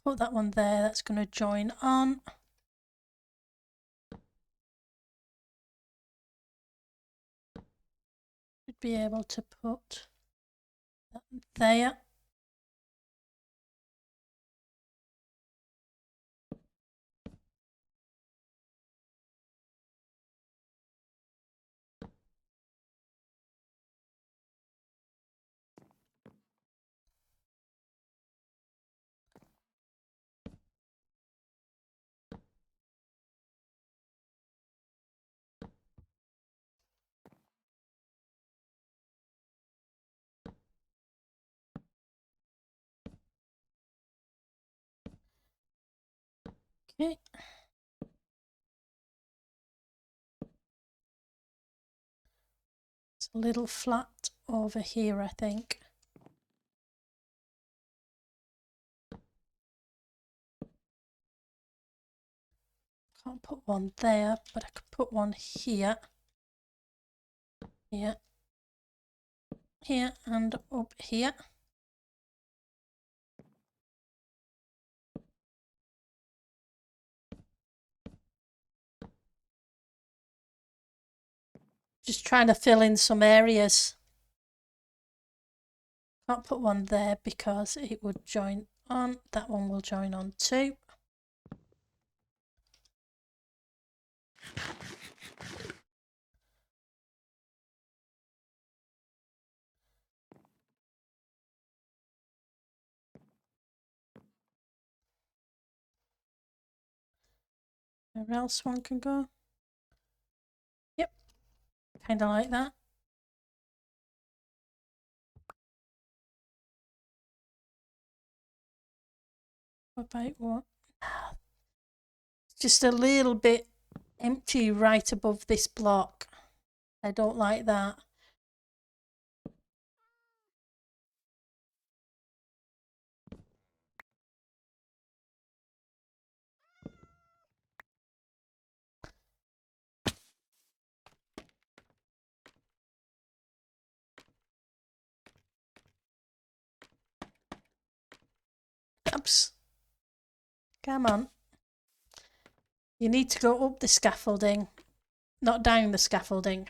[SPEAKER 1] put that one there. That's going to join on. Should be able to put that there. Okay. It's a little flat over here, I think. Can't put one there, but I could put one here. Here. Here and up here. Just trying to fill in some areas. Can't put one there because it would join on. That one will join on too. Where else one can go? Yep, kind of like that. What about what? Just a little bit empty right above this block. I don't like that. Oops. Come on. You need to go up the scaffolding, not down the scaffolding.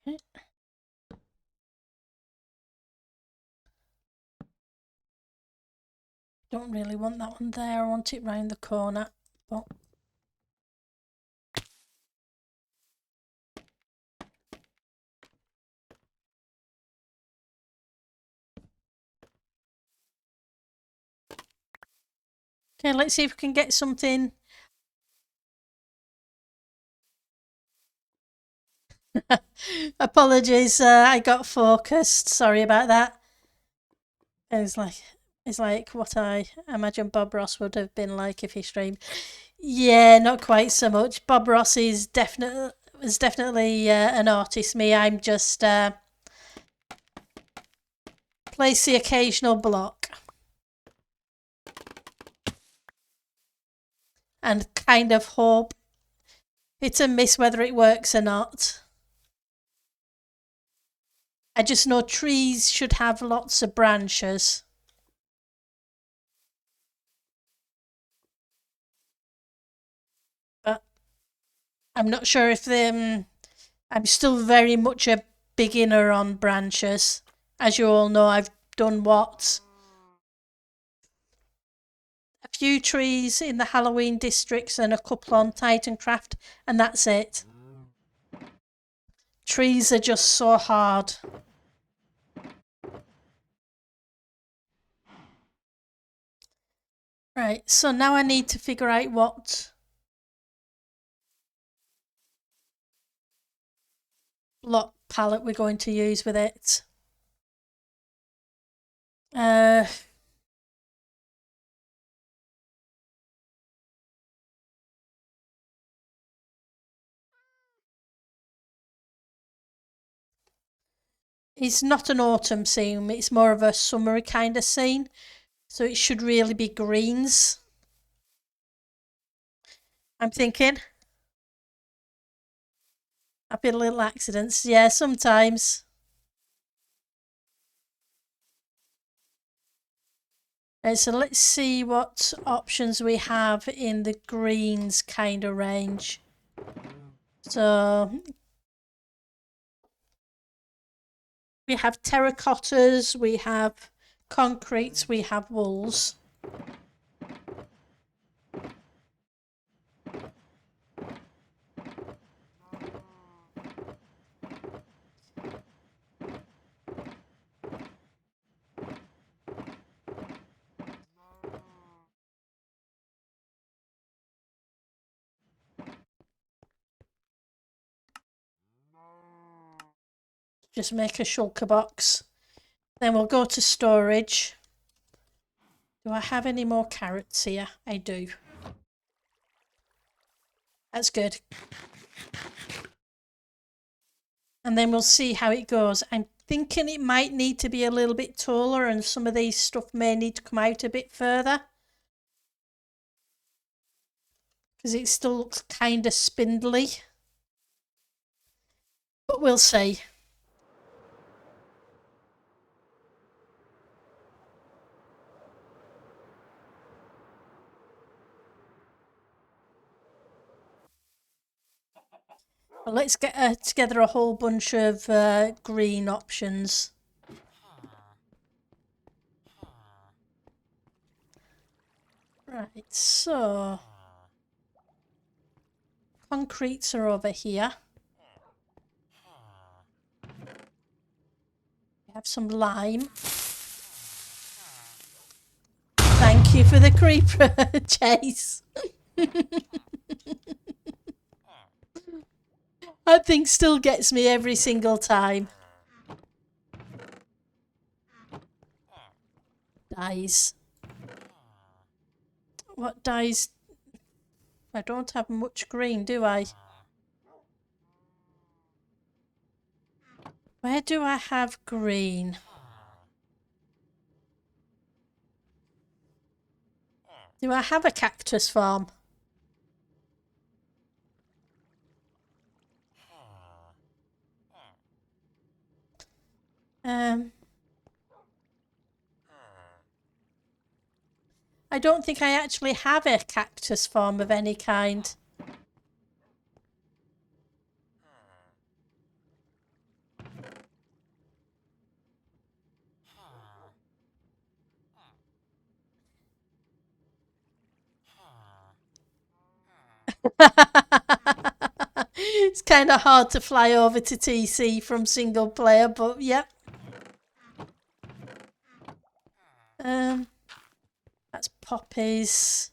[SPEAKER 1] Okay. Don't really want that one there. I want it round the corner. But okay, let's see if we can get something. Apologies, I got focused. Sorry about that. It's like what I imagine Bob Ross would have been like if he streamed. Yeah, not quite so much. Bob Ross is definitely an artist. Me, I'm just place the occasional block and kind of hope it's a miss whether it works or not. I just know trees should have lots of branches. But I'm not sure if I'm still very much a beginner on branches. As you all know, I've done what? A few trees in the Halloween districts and a couple on Titancraft, and that's it. Trees are just so hard. Right, so now I need to figure out what block palette we're going to use with it. It's not an autumn scene, it's more of a summery kind of scene. So it should really be greens. I'm thinking. Happy little accidents. Yeah, sometimes. So let's see what options we have in the greens kind of range. So we have terracottas, we have concretes, we have wools. Just make a shulker box. Then we'll go to storage. Do I have any more carrots here? I do. That's good. And then we'll see how it goes. I'm thinking it might need to be a little bit taller and some of these stuff may need to come out a bit further. Because it still looks kind of spindly. But we'll see. Well, let's get together a whole bunch of green options. Right, so concretes are over here. We have some lime. Thank you for the creeper, Chase. That thing still gets me every single time. Dies. What dies? I don't have much green, do I? Where do I have green? Do I have a cactus farm? I don't think I actually have a cactus farm of any kind. It's kind of hard to fly over to TC from single player, but yep. That's poppies.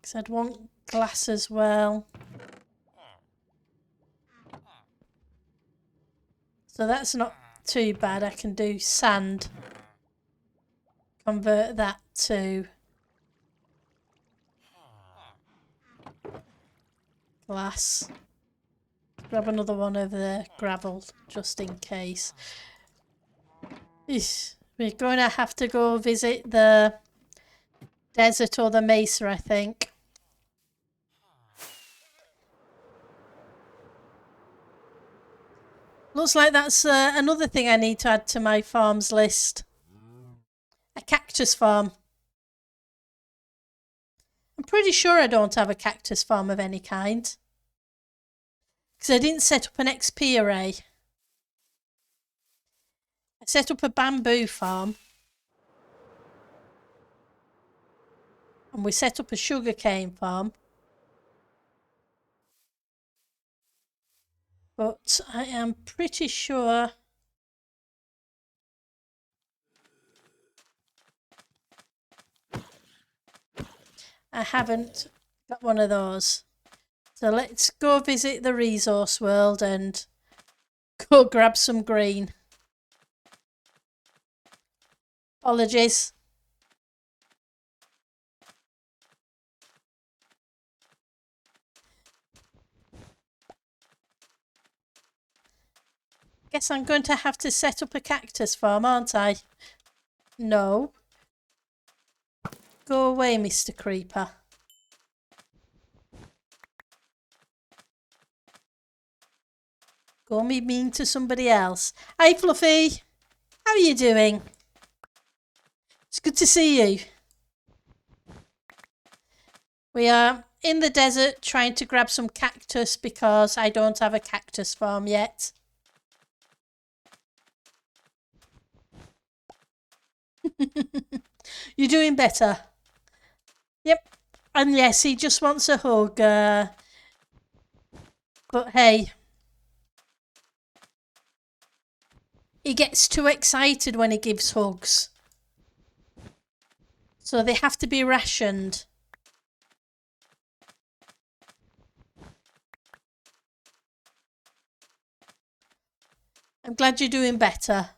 [SPEAKER 1] Because I'd want glass as well. So that's not too bad. I can do sand. Convert that to glass. Grab another one of the gravel just in case. We're going to have to go visit the desert or the mesa, I think. Looks like that's another thing I need to add to my farms list. A cactus farm. I'm pretty sure I don't have a cactus farm of any kind. Because I didn't set up an XP array. I set up a bamboo farm. And we set up a sugarcane farm. But I am pretty sure I haven't got one of those. So let's go visit the resource world and go grab some green. Apologies. Guess I'm going to have to set up a cactus farm, aren't I? No. Go away, Mr. Creeper. Go be mean to somebody else. Hi, Fluffy. How are you doing? It's good to see you. We are in the desert trying to grab some cactus because I don't have a cactus farm yet. You're doing better. Yep. And yes, he just wants a hug. But hey, he gets too excited when he gives hugs. So they have to be rationed. I'm glad you're doing better.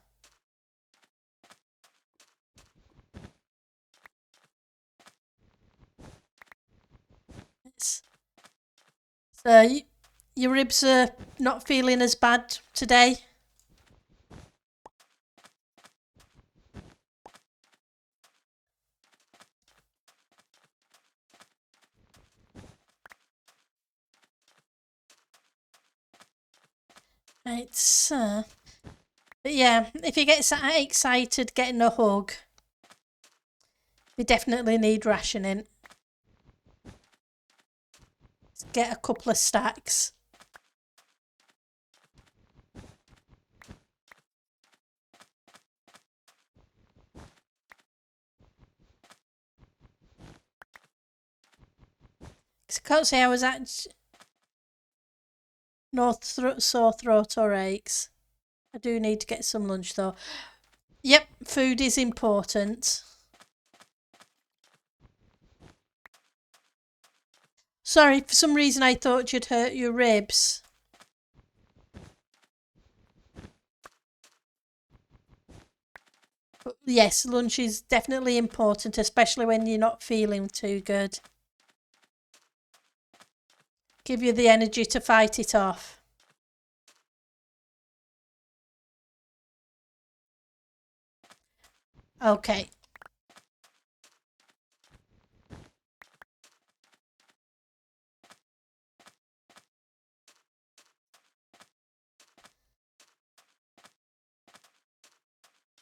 [SPEAKER 1] So your ribs are not feeling as bad today? It's but yeah, if he gets excited getting a hug, we definitely need rationing. Let's get a couple of stacks. I can't say I was at sore throat or aches. I do need to get some lunch though. Yep, food is important. Sorry, for some reason I thought you'd hurt your ribs. But yes, lunch is definitely important, especially when you're not feeling too good. Give you the energy to fight it off. Okay.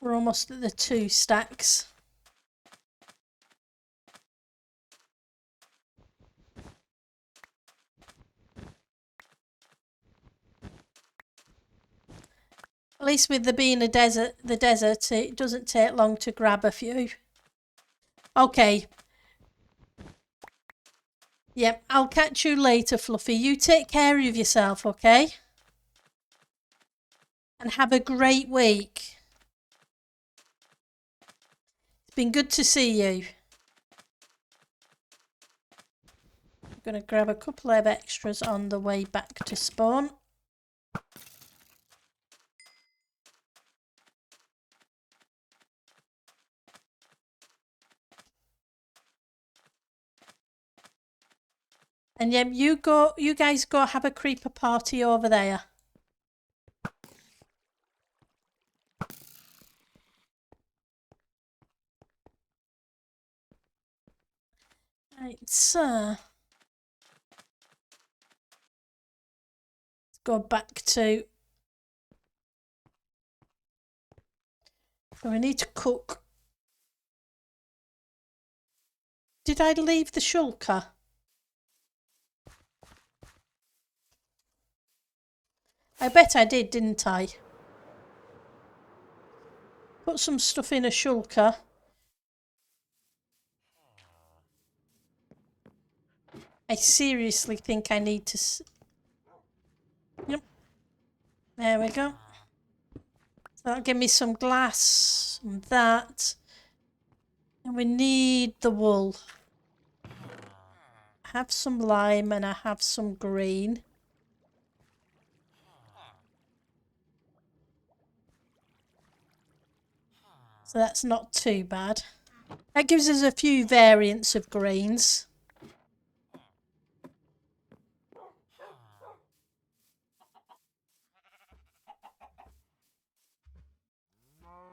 [SPEAKER 1] We're almost at the 2 stacks. At least with the being the desert, it doesn't take long to grab a few. Okay. Yep, I'll catch you later, Fluffy. You take care of yourself, okay? And have a great week. It's been good to see you. I'm going to grab a couple of extras on the way back to spawn. And yeah, you guys go have a creeper party over there. Right, so let's go back to. So we need to cook. Did I leave the shulker? I bet I did, didn't I? Put some stuff in a shulker. I seriously think I need to. Yep. There we go. That'll give me some glass and that. And we need the wool. I have some lime and I have some green. So that's not too bad. That gives us a few variants of greens.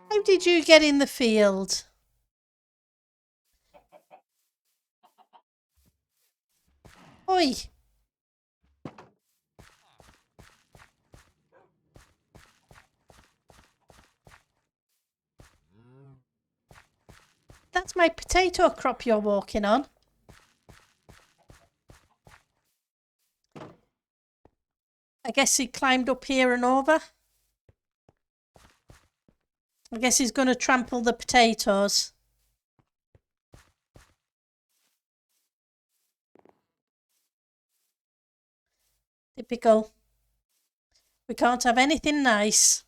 [SPEAKER 1] How did you get in the field? Oi! That's my potato crop you're walking on. I guess he climbed up here and over. I guess he's going to trample the potatoes. Typical. We can't have anything nice.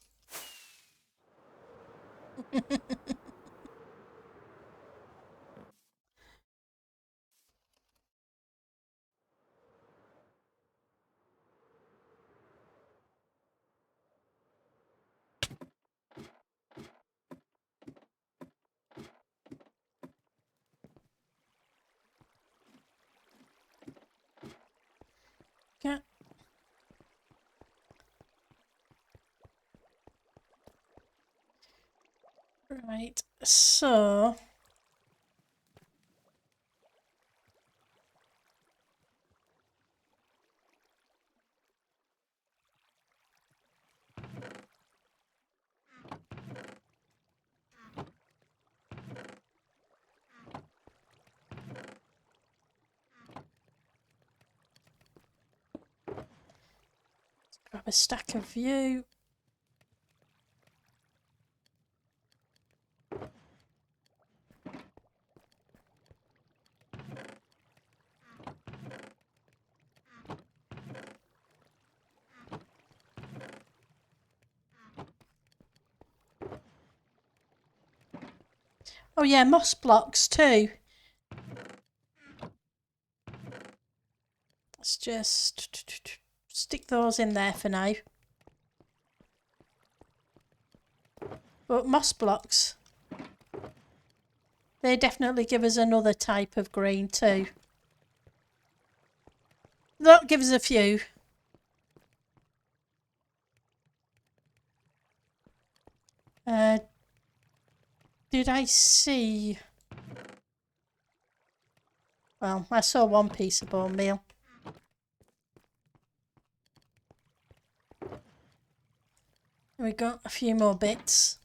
[SPEAKER 1] Yeah. Right, so grab a stack of you. Oh yeah, moss blocks too. Let's just stick those in there for now. But moss blocks, they definitely give us another type of green too. That gives us a few. Did I see? Well, I saw one piece of bone meal. We got a few more bits.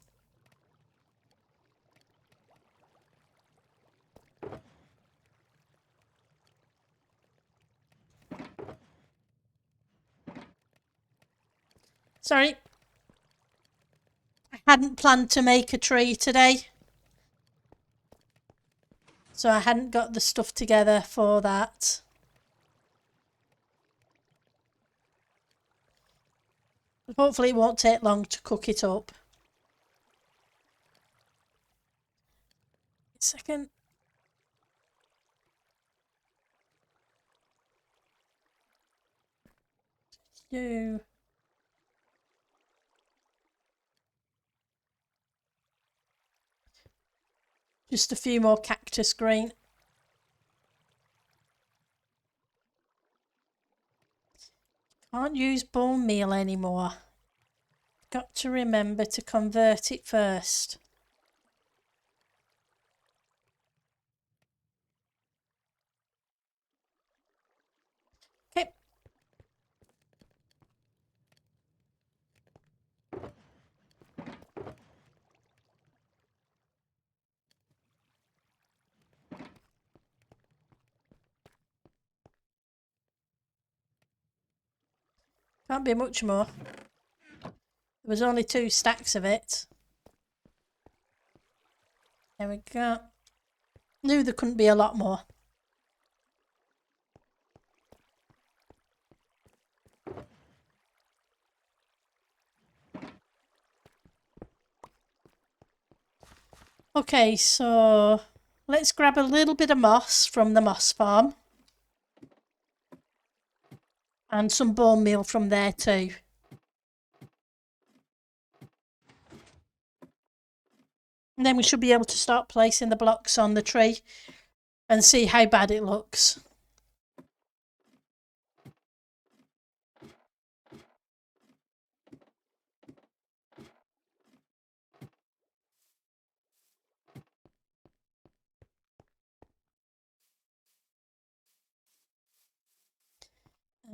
[SPEAKER 1] Sorry. I hadn't planned to make a tree today. So I hadn't got the stuff together for that. Hopefully it won't take long to cook it up. A second. You. Just a few more cactus green. Can't use bone meal anymore. Got to remember to convert it first. Okay. Can't be much more. There was only 2 stacks of it. There we go. Knew there couldn't be a lot more. Okay, so let's grab a little bit of moss from the moss farm. And some bone meal from there too. And then we should be able to start placing the blocks on the tree and see how bad it looks.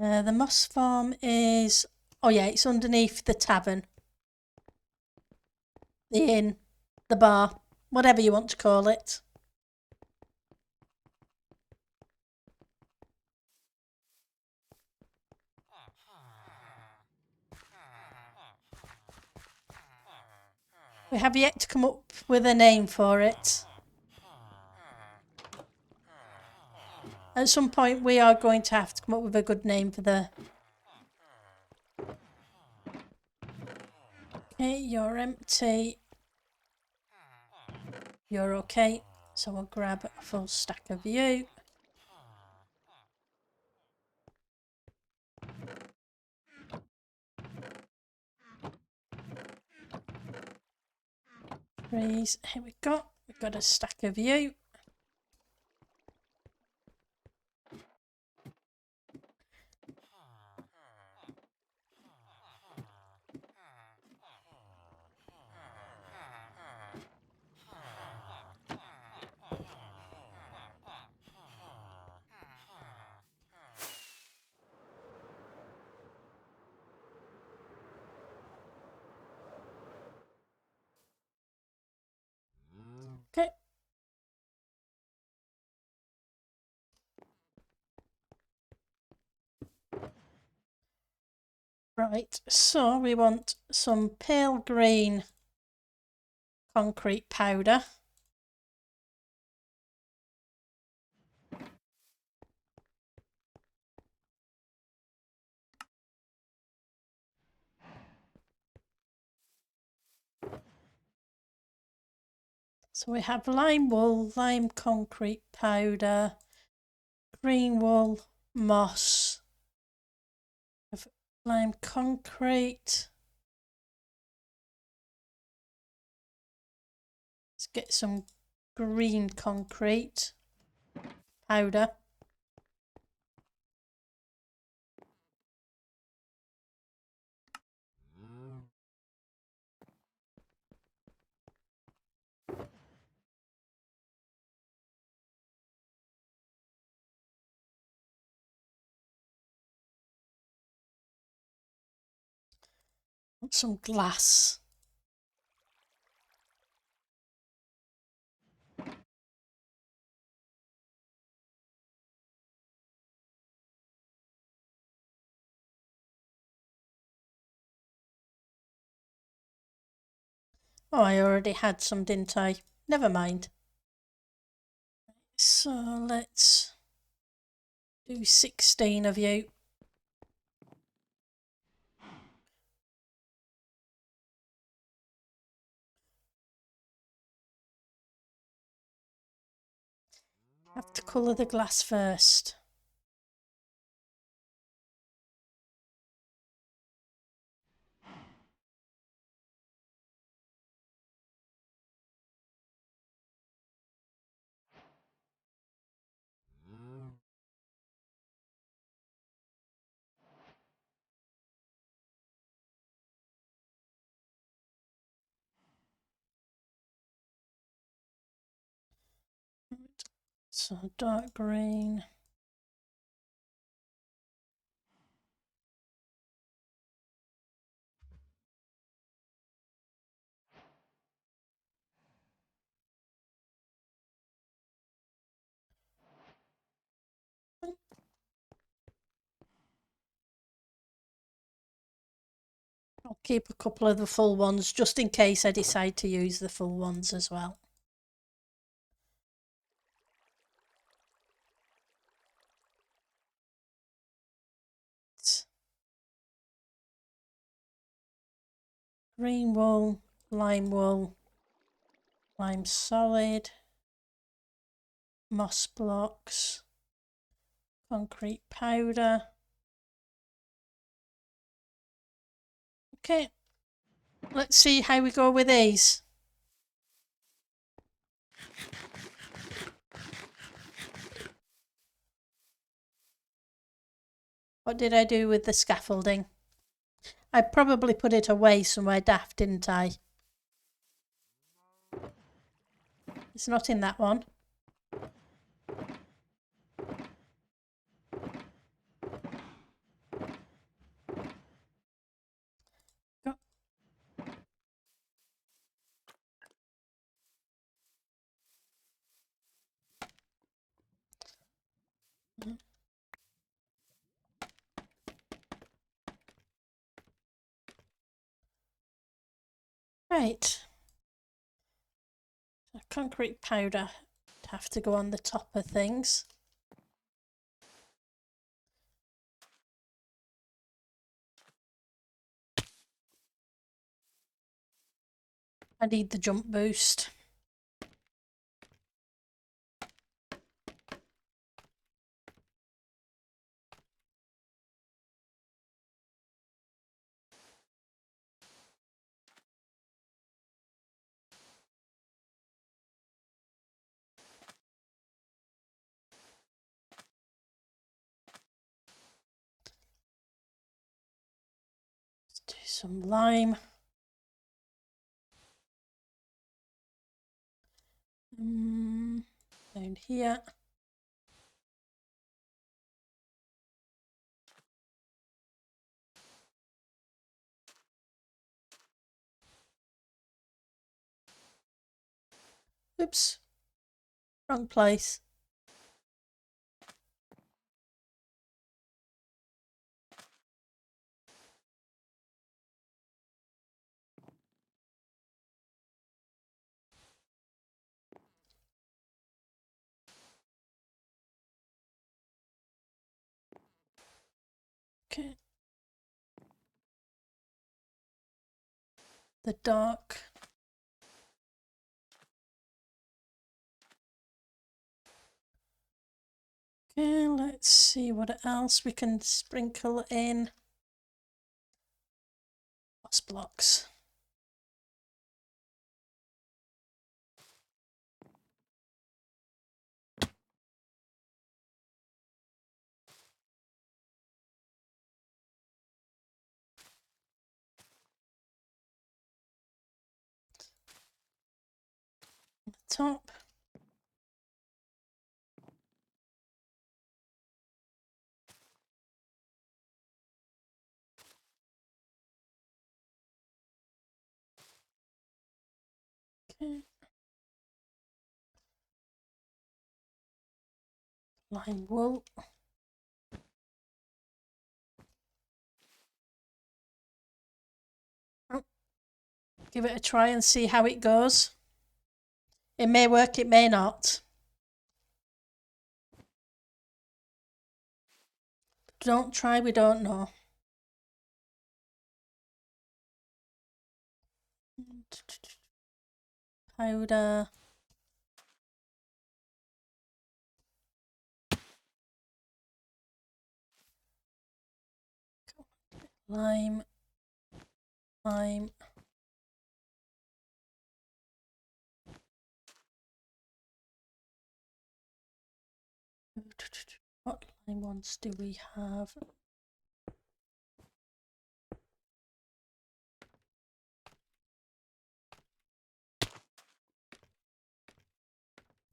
[SPEAKER 1] The moss farm is... Oh yeah, it's underneath the tavern. The inn. The bar. Whatever you want to call it. We have yet to come up with a name for it. At some point we are going to have to come up with a good name for the... Okay, you're empty. You're okay. So we'll grab a full stack of you. Trees. Here we go. We've got a stack of you. Okay. Right, so we want some pale green concrete powder. So we have lime wool, lime concrete powder, green wool, moss, lime concrete. Let's get some green concrete powder. Want some glass. Oh, I already had some, didn't I? Never mind. So let's do 16 of you. Have to colour the glass first. So dark green. I'll keep a couple of the full ones just in case I decide to use the full ones as well. Green wool, lime solid, moss blocks, concrete powder. Okay, let's see how we go with these. What did I do with the scaffolding? I probably put it away somewhere daft, didn't I? It's not in that one. Right. Concrete powder have to go on the top of things. I need the jump boost. Let's do some lime. Down here. Oops. Wrong place. Okay. The dark. Okay, let's see what else we can sprinkle in. Moss blocks. On the top. Okay. Lime wool. Oh. Give it a try and see how it goes. It may work, it may not. Don't try, we don't know. Powder. Lime. Lime. What lime ones do we have?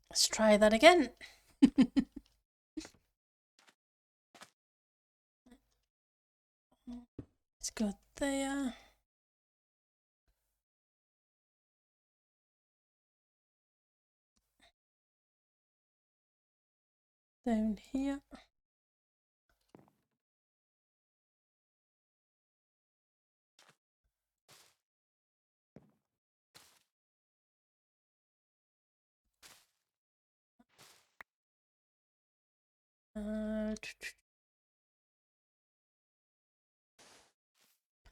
[SPEAKER 1] Let's try that again. It's good there. Down here.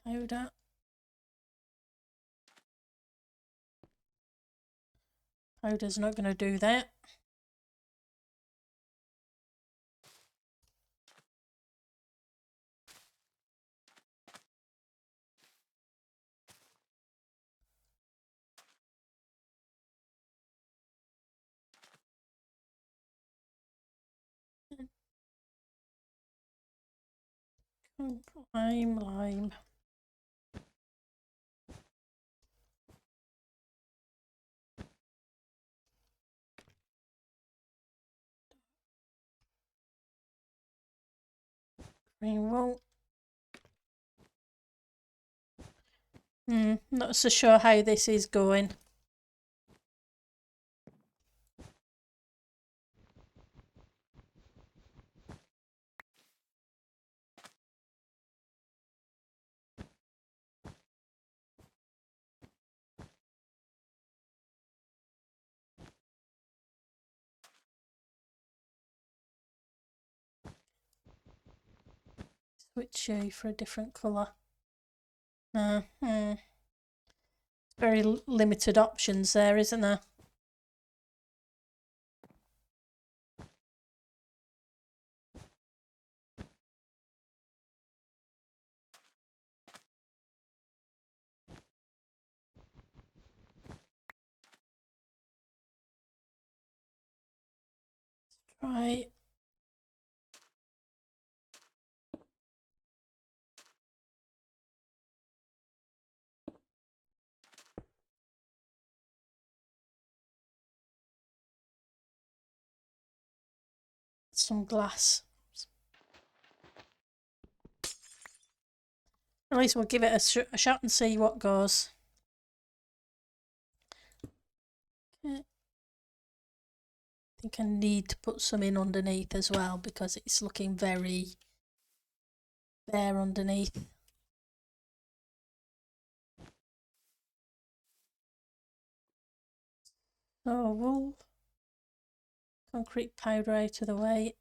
[SPEAKER 1] Powder. Powder's not going to do that. Lime. Green wool. Not so sure how this is going. switch you for a different colour. Very limited options there, isn't there? Right. Some glass. At least we'll give it a shot and see what goes. Okay. I think I need to put some in underneath as well because it's looking very bare underneath. So wool, concrete powder out of the way.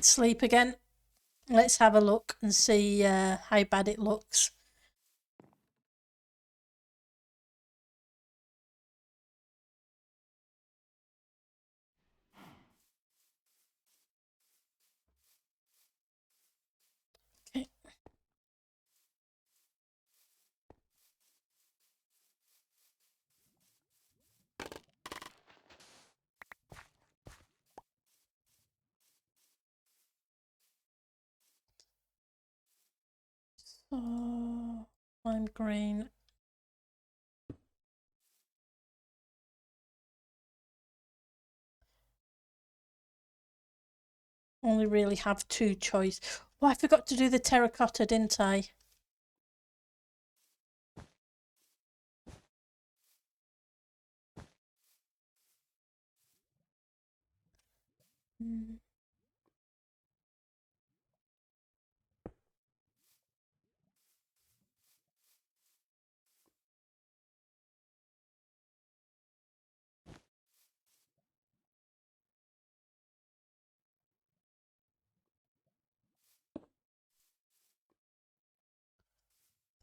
[SPEAKER 1] Sleep again. Let's have a look and see how bad it looks. Okay. So, lime green. Only really have two choices. Oh, I forgot to do the terracotta, didn't I?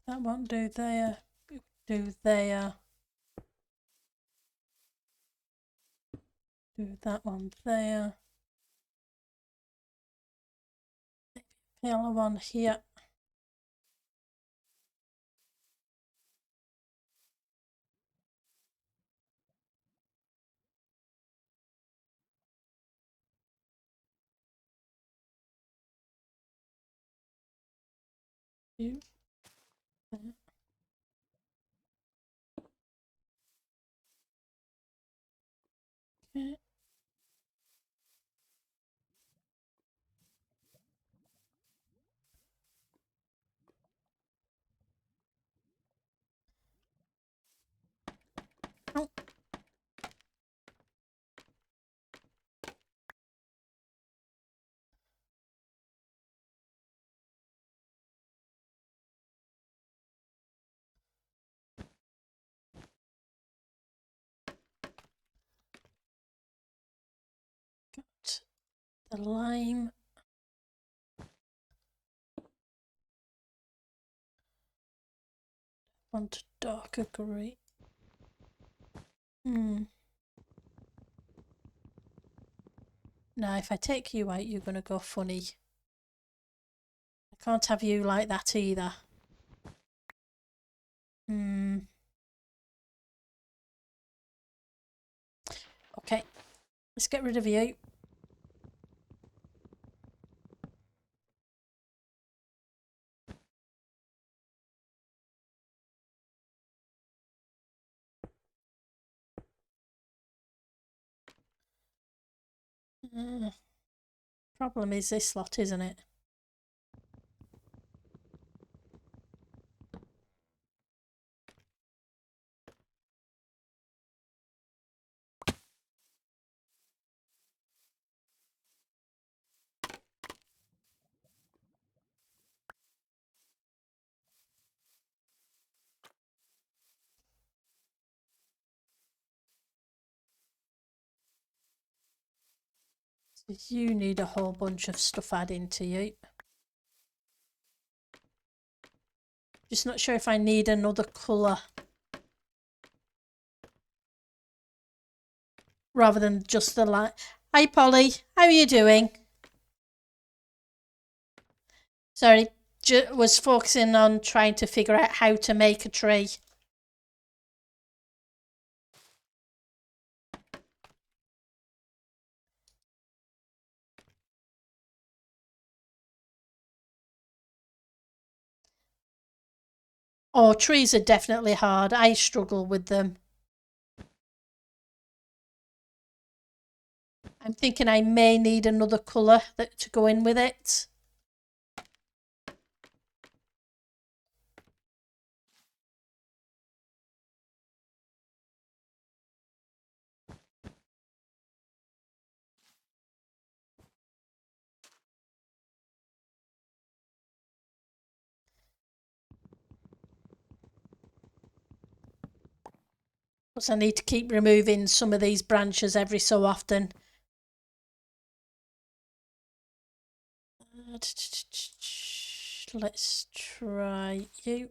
[SPEAKER 1] That won't do there. Do there. Do that one there. The other one here. You. Okay. Oh. Got the lime. Want darker green. Now, if I take you out, you're going to go funny. I can't have you like that either. Okay, let's get rid of you. Problem is this lot, isn't it? You need a whole bunch of stuff adding to you. Just not sure if I need another colour. Rather than just the light. Hi Polly, how are you doing? Sorry, was focusing on trying to figure out how to make a tree. Oh, trees are definitely hard. I struggle with them. I'm thinking I may need another colour to go in with it. Plus I need to keep removing some of these branches every so often. Let's try you.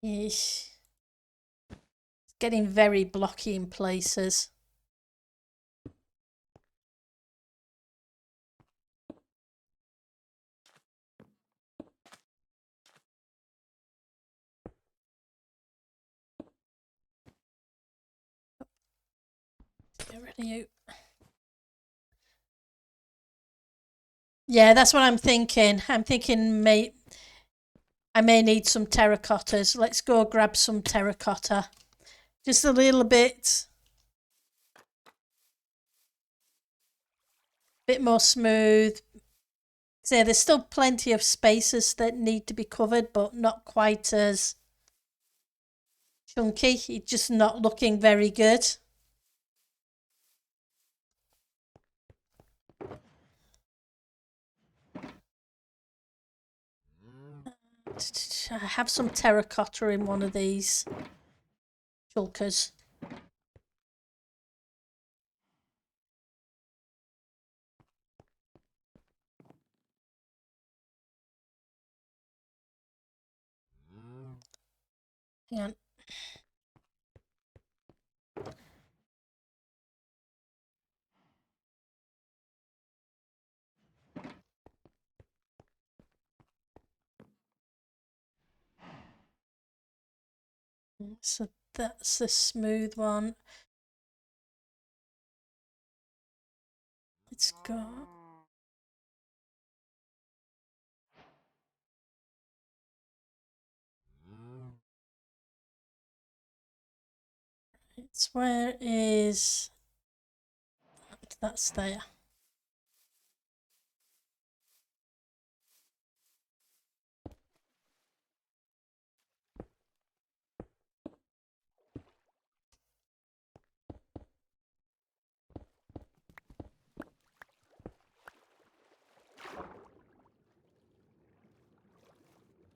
[SPEAKER 1] It's getting very blocky in places. Get rid of you. Yeah, that's what I'm thinking. I'm thinking I may need some terracottas. Let's go grab some terracotta. Just a little bit more smooth. So there's still plenty of spaces that need to be covered, but not quite as chunky. It's just not looking very good. I have some terracotta in one of these chulkers. Hang on. So that's the smooth one. Let's go. It's where is that's there.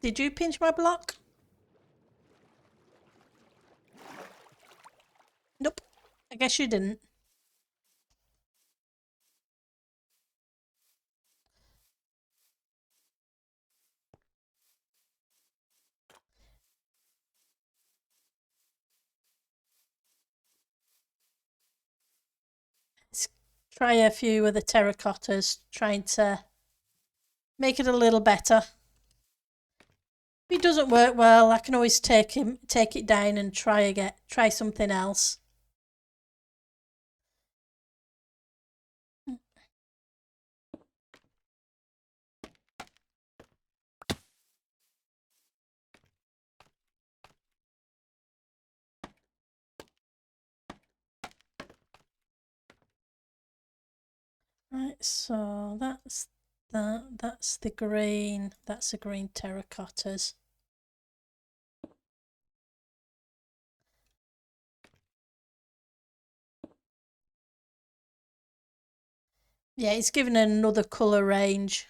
[SPEAKER 1] Did you pinch my block? Nope. I guess you didn't. try a few of the terracottas, trying to make it a little better. If it doesn't work well, I can always take it down and try something else. Right, so that's that. That's the green. That's the green terracottas. Yeah, it's given another colour range,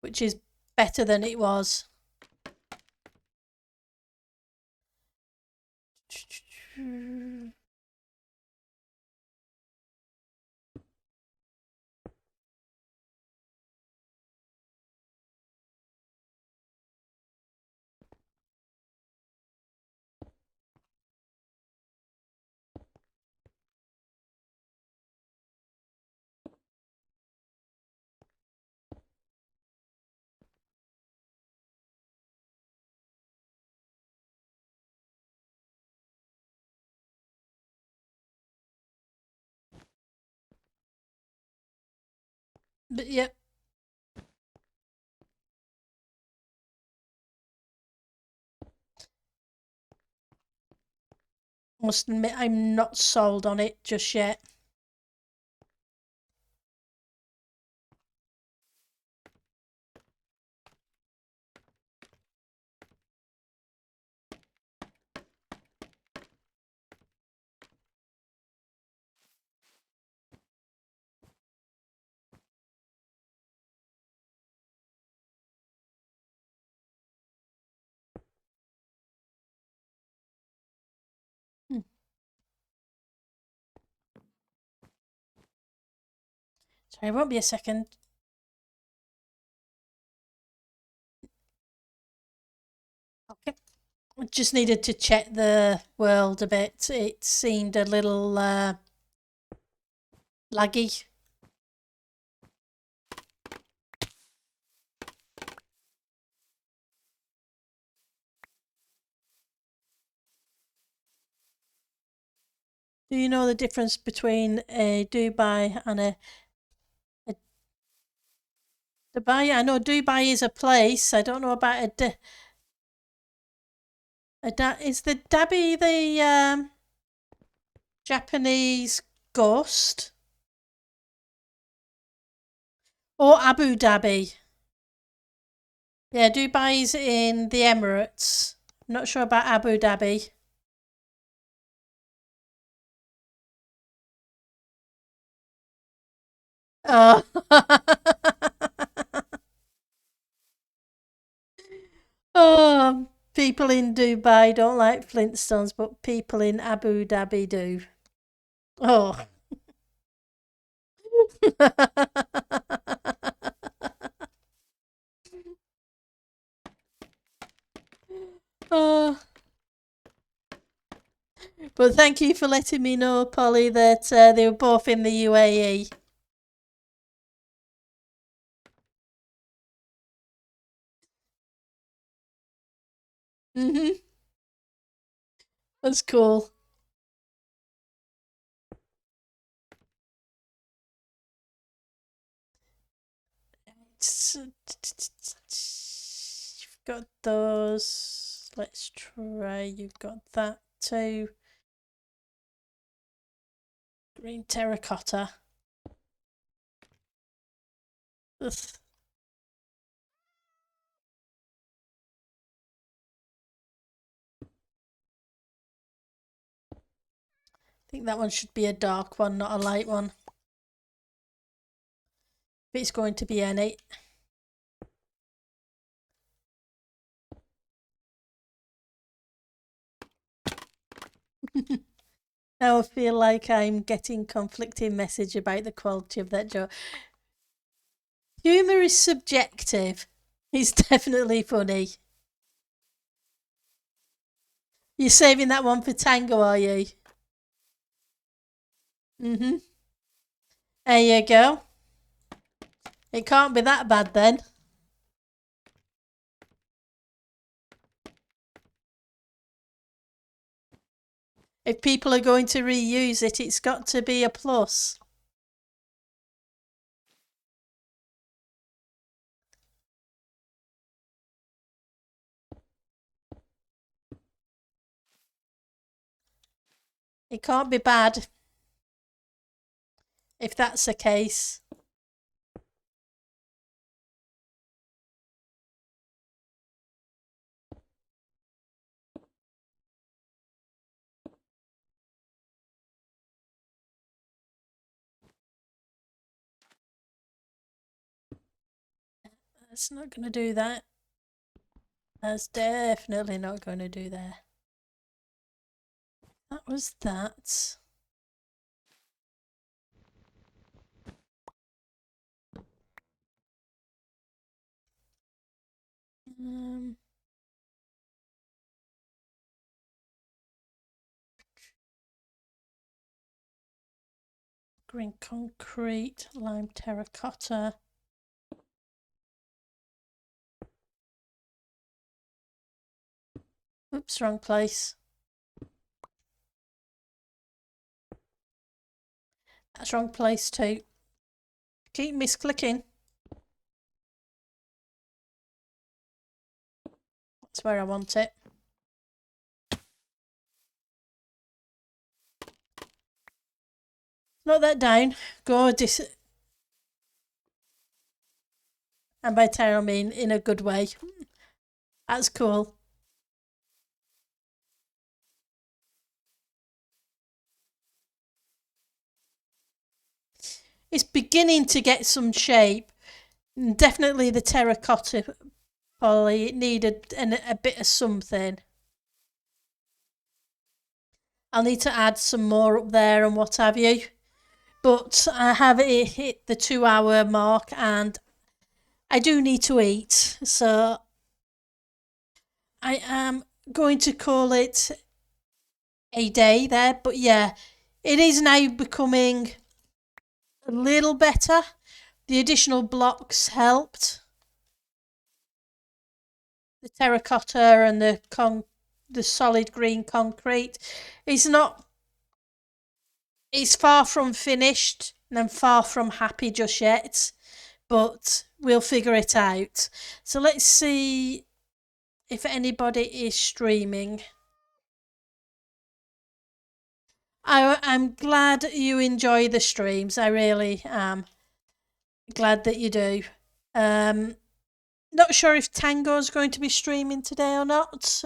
[SPEAKER 1] which is better than it was. But yep. Must admit, I'm not sold on it just yet. Sorry, it won't be a second. Okay. I just needed to check the world a bit. It seemed a little laggy. Do you know the difference between a Dubai and a Dubai? I know Dubai is a place. I don't know about is the Dhabi the Japanese ghost or Abu Dhabi? Yeah, Dubai's in the Emirates. I'm not sure about Abu Dhabi. Oh. Oh, people in Dubai don't like Flintstones, but people in Abu Dhabi do. Oh. Oh. But thank you for letting me know, Polly, that they were both in the UAE. Mhm. That's cool. You've got those. Let's try. You've got that too. Green terracotta. Ugh. I think that one should be a dark one, not a light one. If it's going to be any. Now I feel like I'm getting conflicting message about the quality of that joke. Humour is subjective. It's definitely funny. You're saving that one for Tango, are you? Mhm. There you go. It can't be that bad then. If people are going to reuse it, it's got to be a plus. It can't be bad if that's the case. That's not going to do that. That's definitely not going to do that. That was that. Green concrete, lime terracotta. Oops, wrong place. That's wrong place too. Keep misclicking. That's where I want it. Note that down. Go and by tear I mean in a good way. That's cool. It's beginning to get some shape. Definitely the terracotta poly, it needed a bit of something. I'll need to add some more up there and what have you. But I have hit the 2 hour mark and I do need to eat. So I am going to call it a day there. But yeah, it is now becoming a little better. The additional blocks helped. The terracotta and the solid green concrete is not. It's far from finished and I'm far from happy just yet, but we'll figure it out. So let's see if anybody is streaming. I'm glad you enjoy the streams. I really am glad that you do. Not sure if Tango's going to be streaming today or not.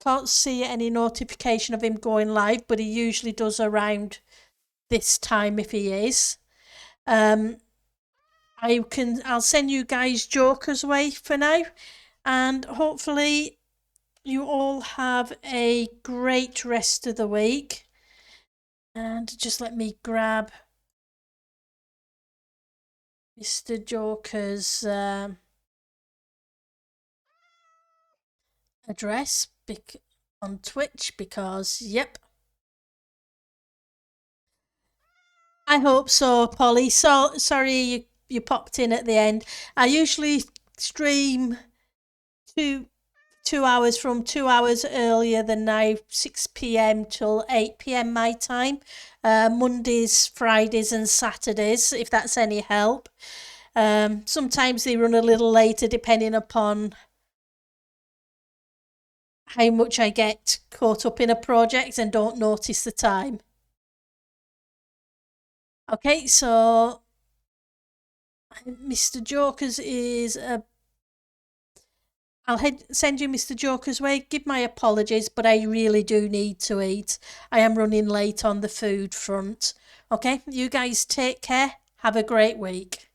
[SPEAKER 1] Can't see any notification of him going live, but he usually does around this time if he is. I'll send you guys Joker's way for now, and hopefully you all have a great rest of the week. And just let me grab Mr. Joker's address on Twitch because, yep. I hope so, Polly. So sorry you popped in at the end. I usually stream 2 hours from 2 hours earlier than now, 6 p.m. till 8 p.m. my time. Mondays, Fridays, and Saturdays, if that's any help. Sometimes they run a little later depending upon how much I get caught up in a project and don't notice the time. Okay, so Mr. Joker's is I'll send you Mr. Joker's way. Give my apologies, but I really do need to eat. I am running late on the food front. Okay, you guys take care. Have a great week.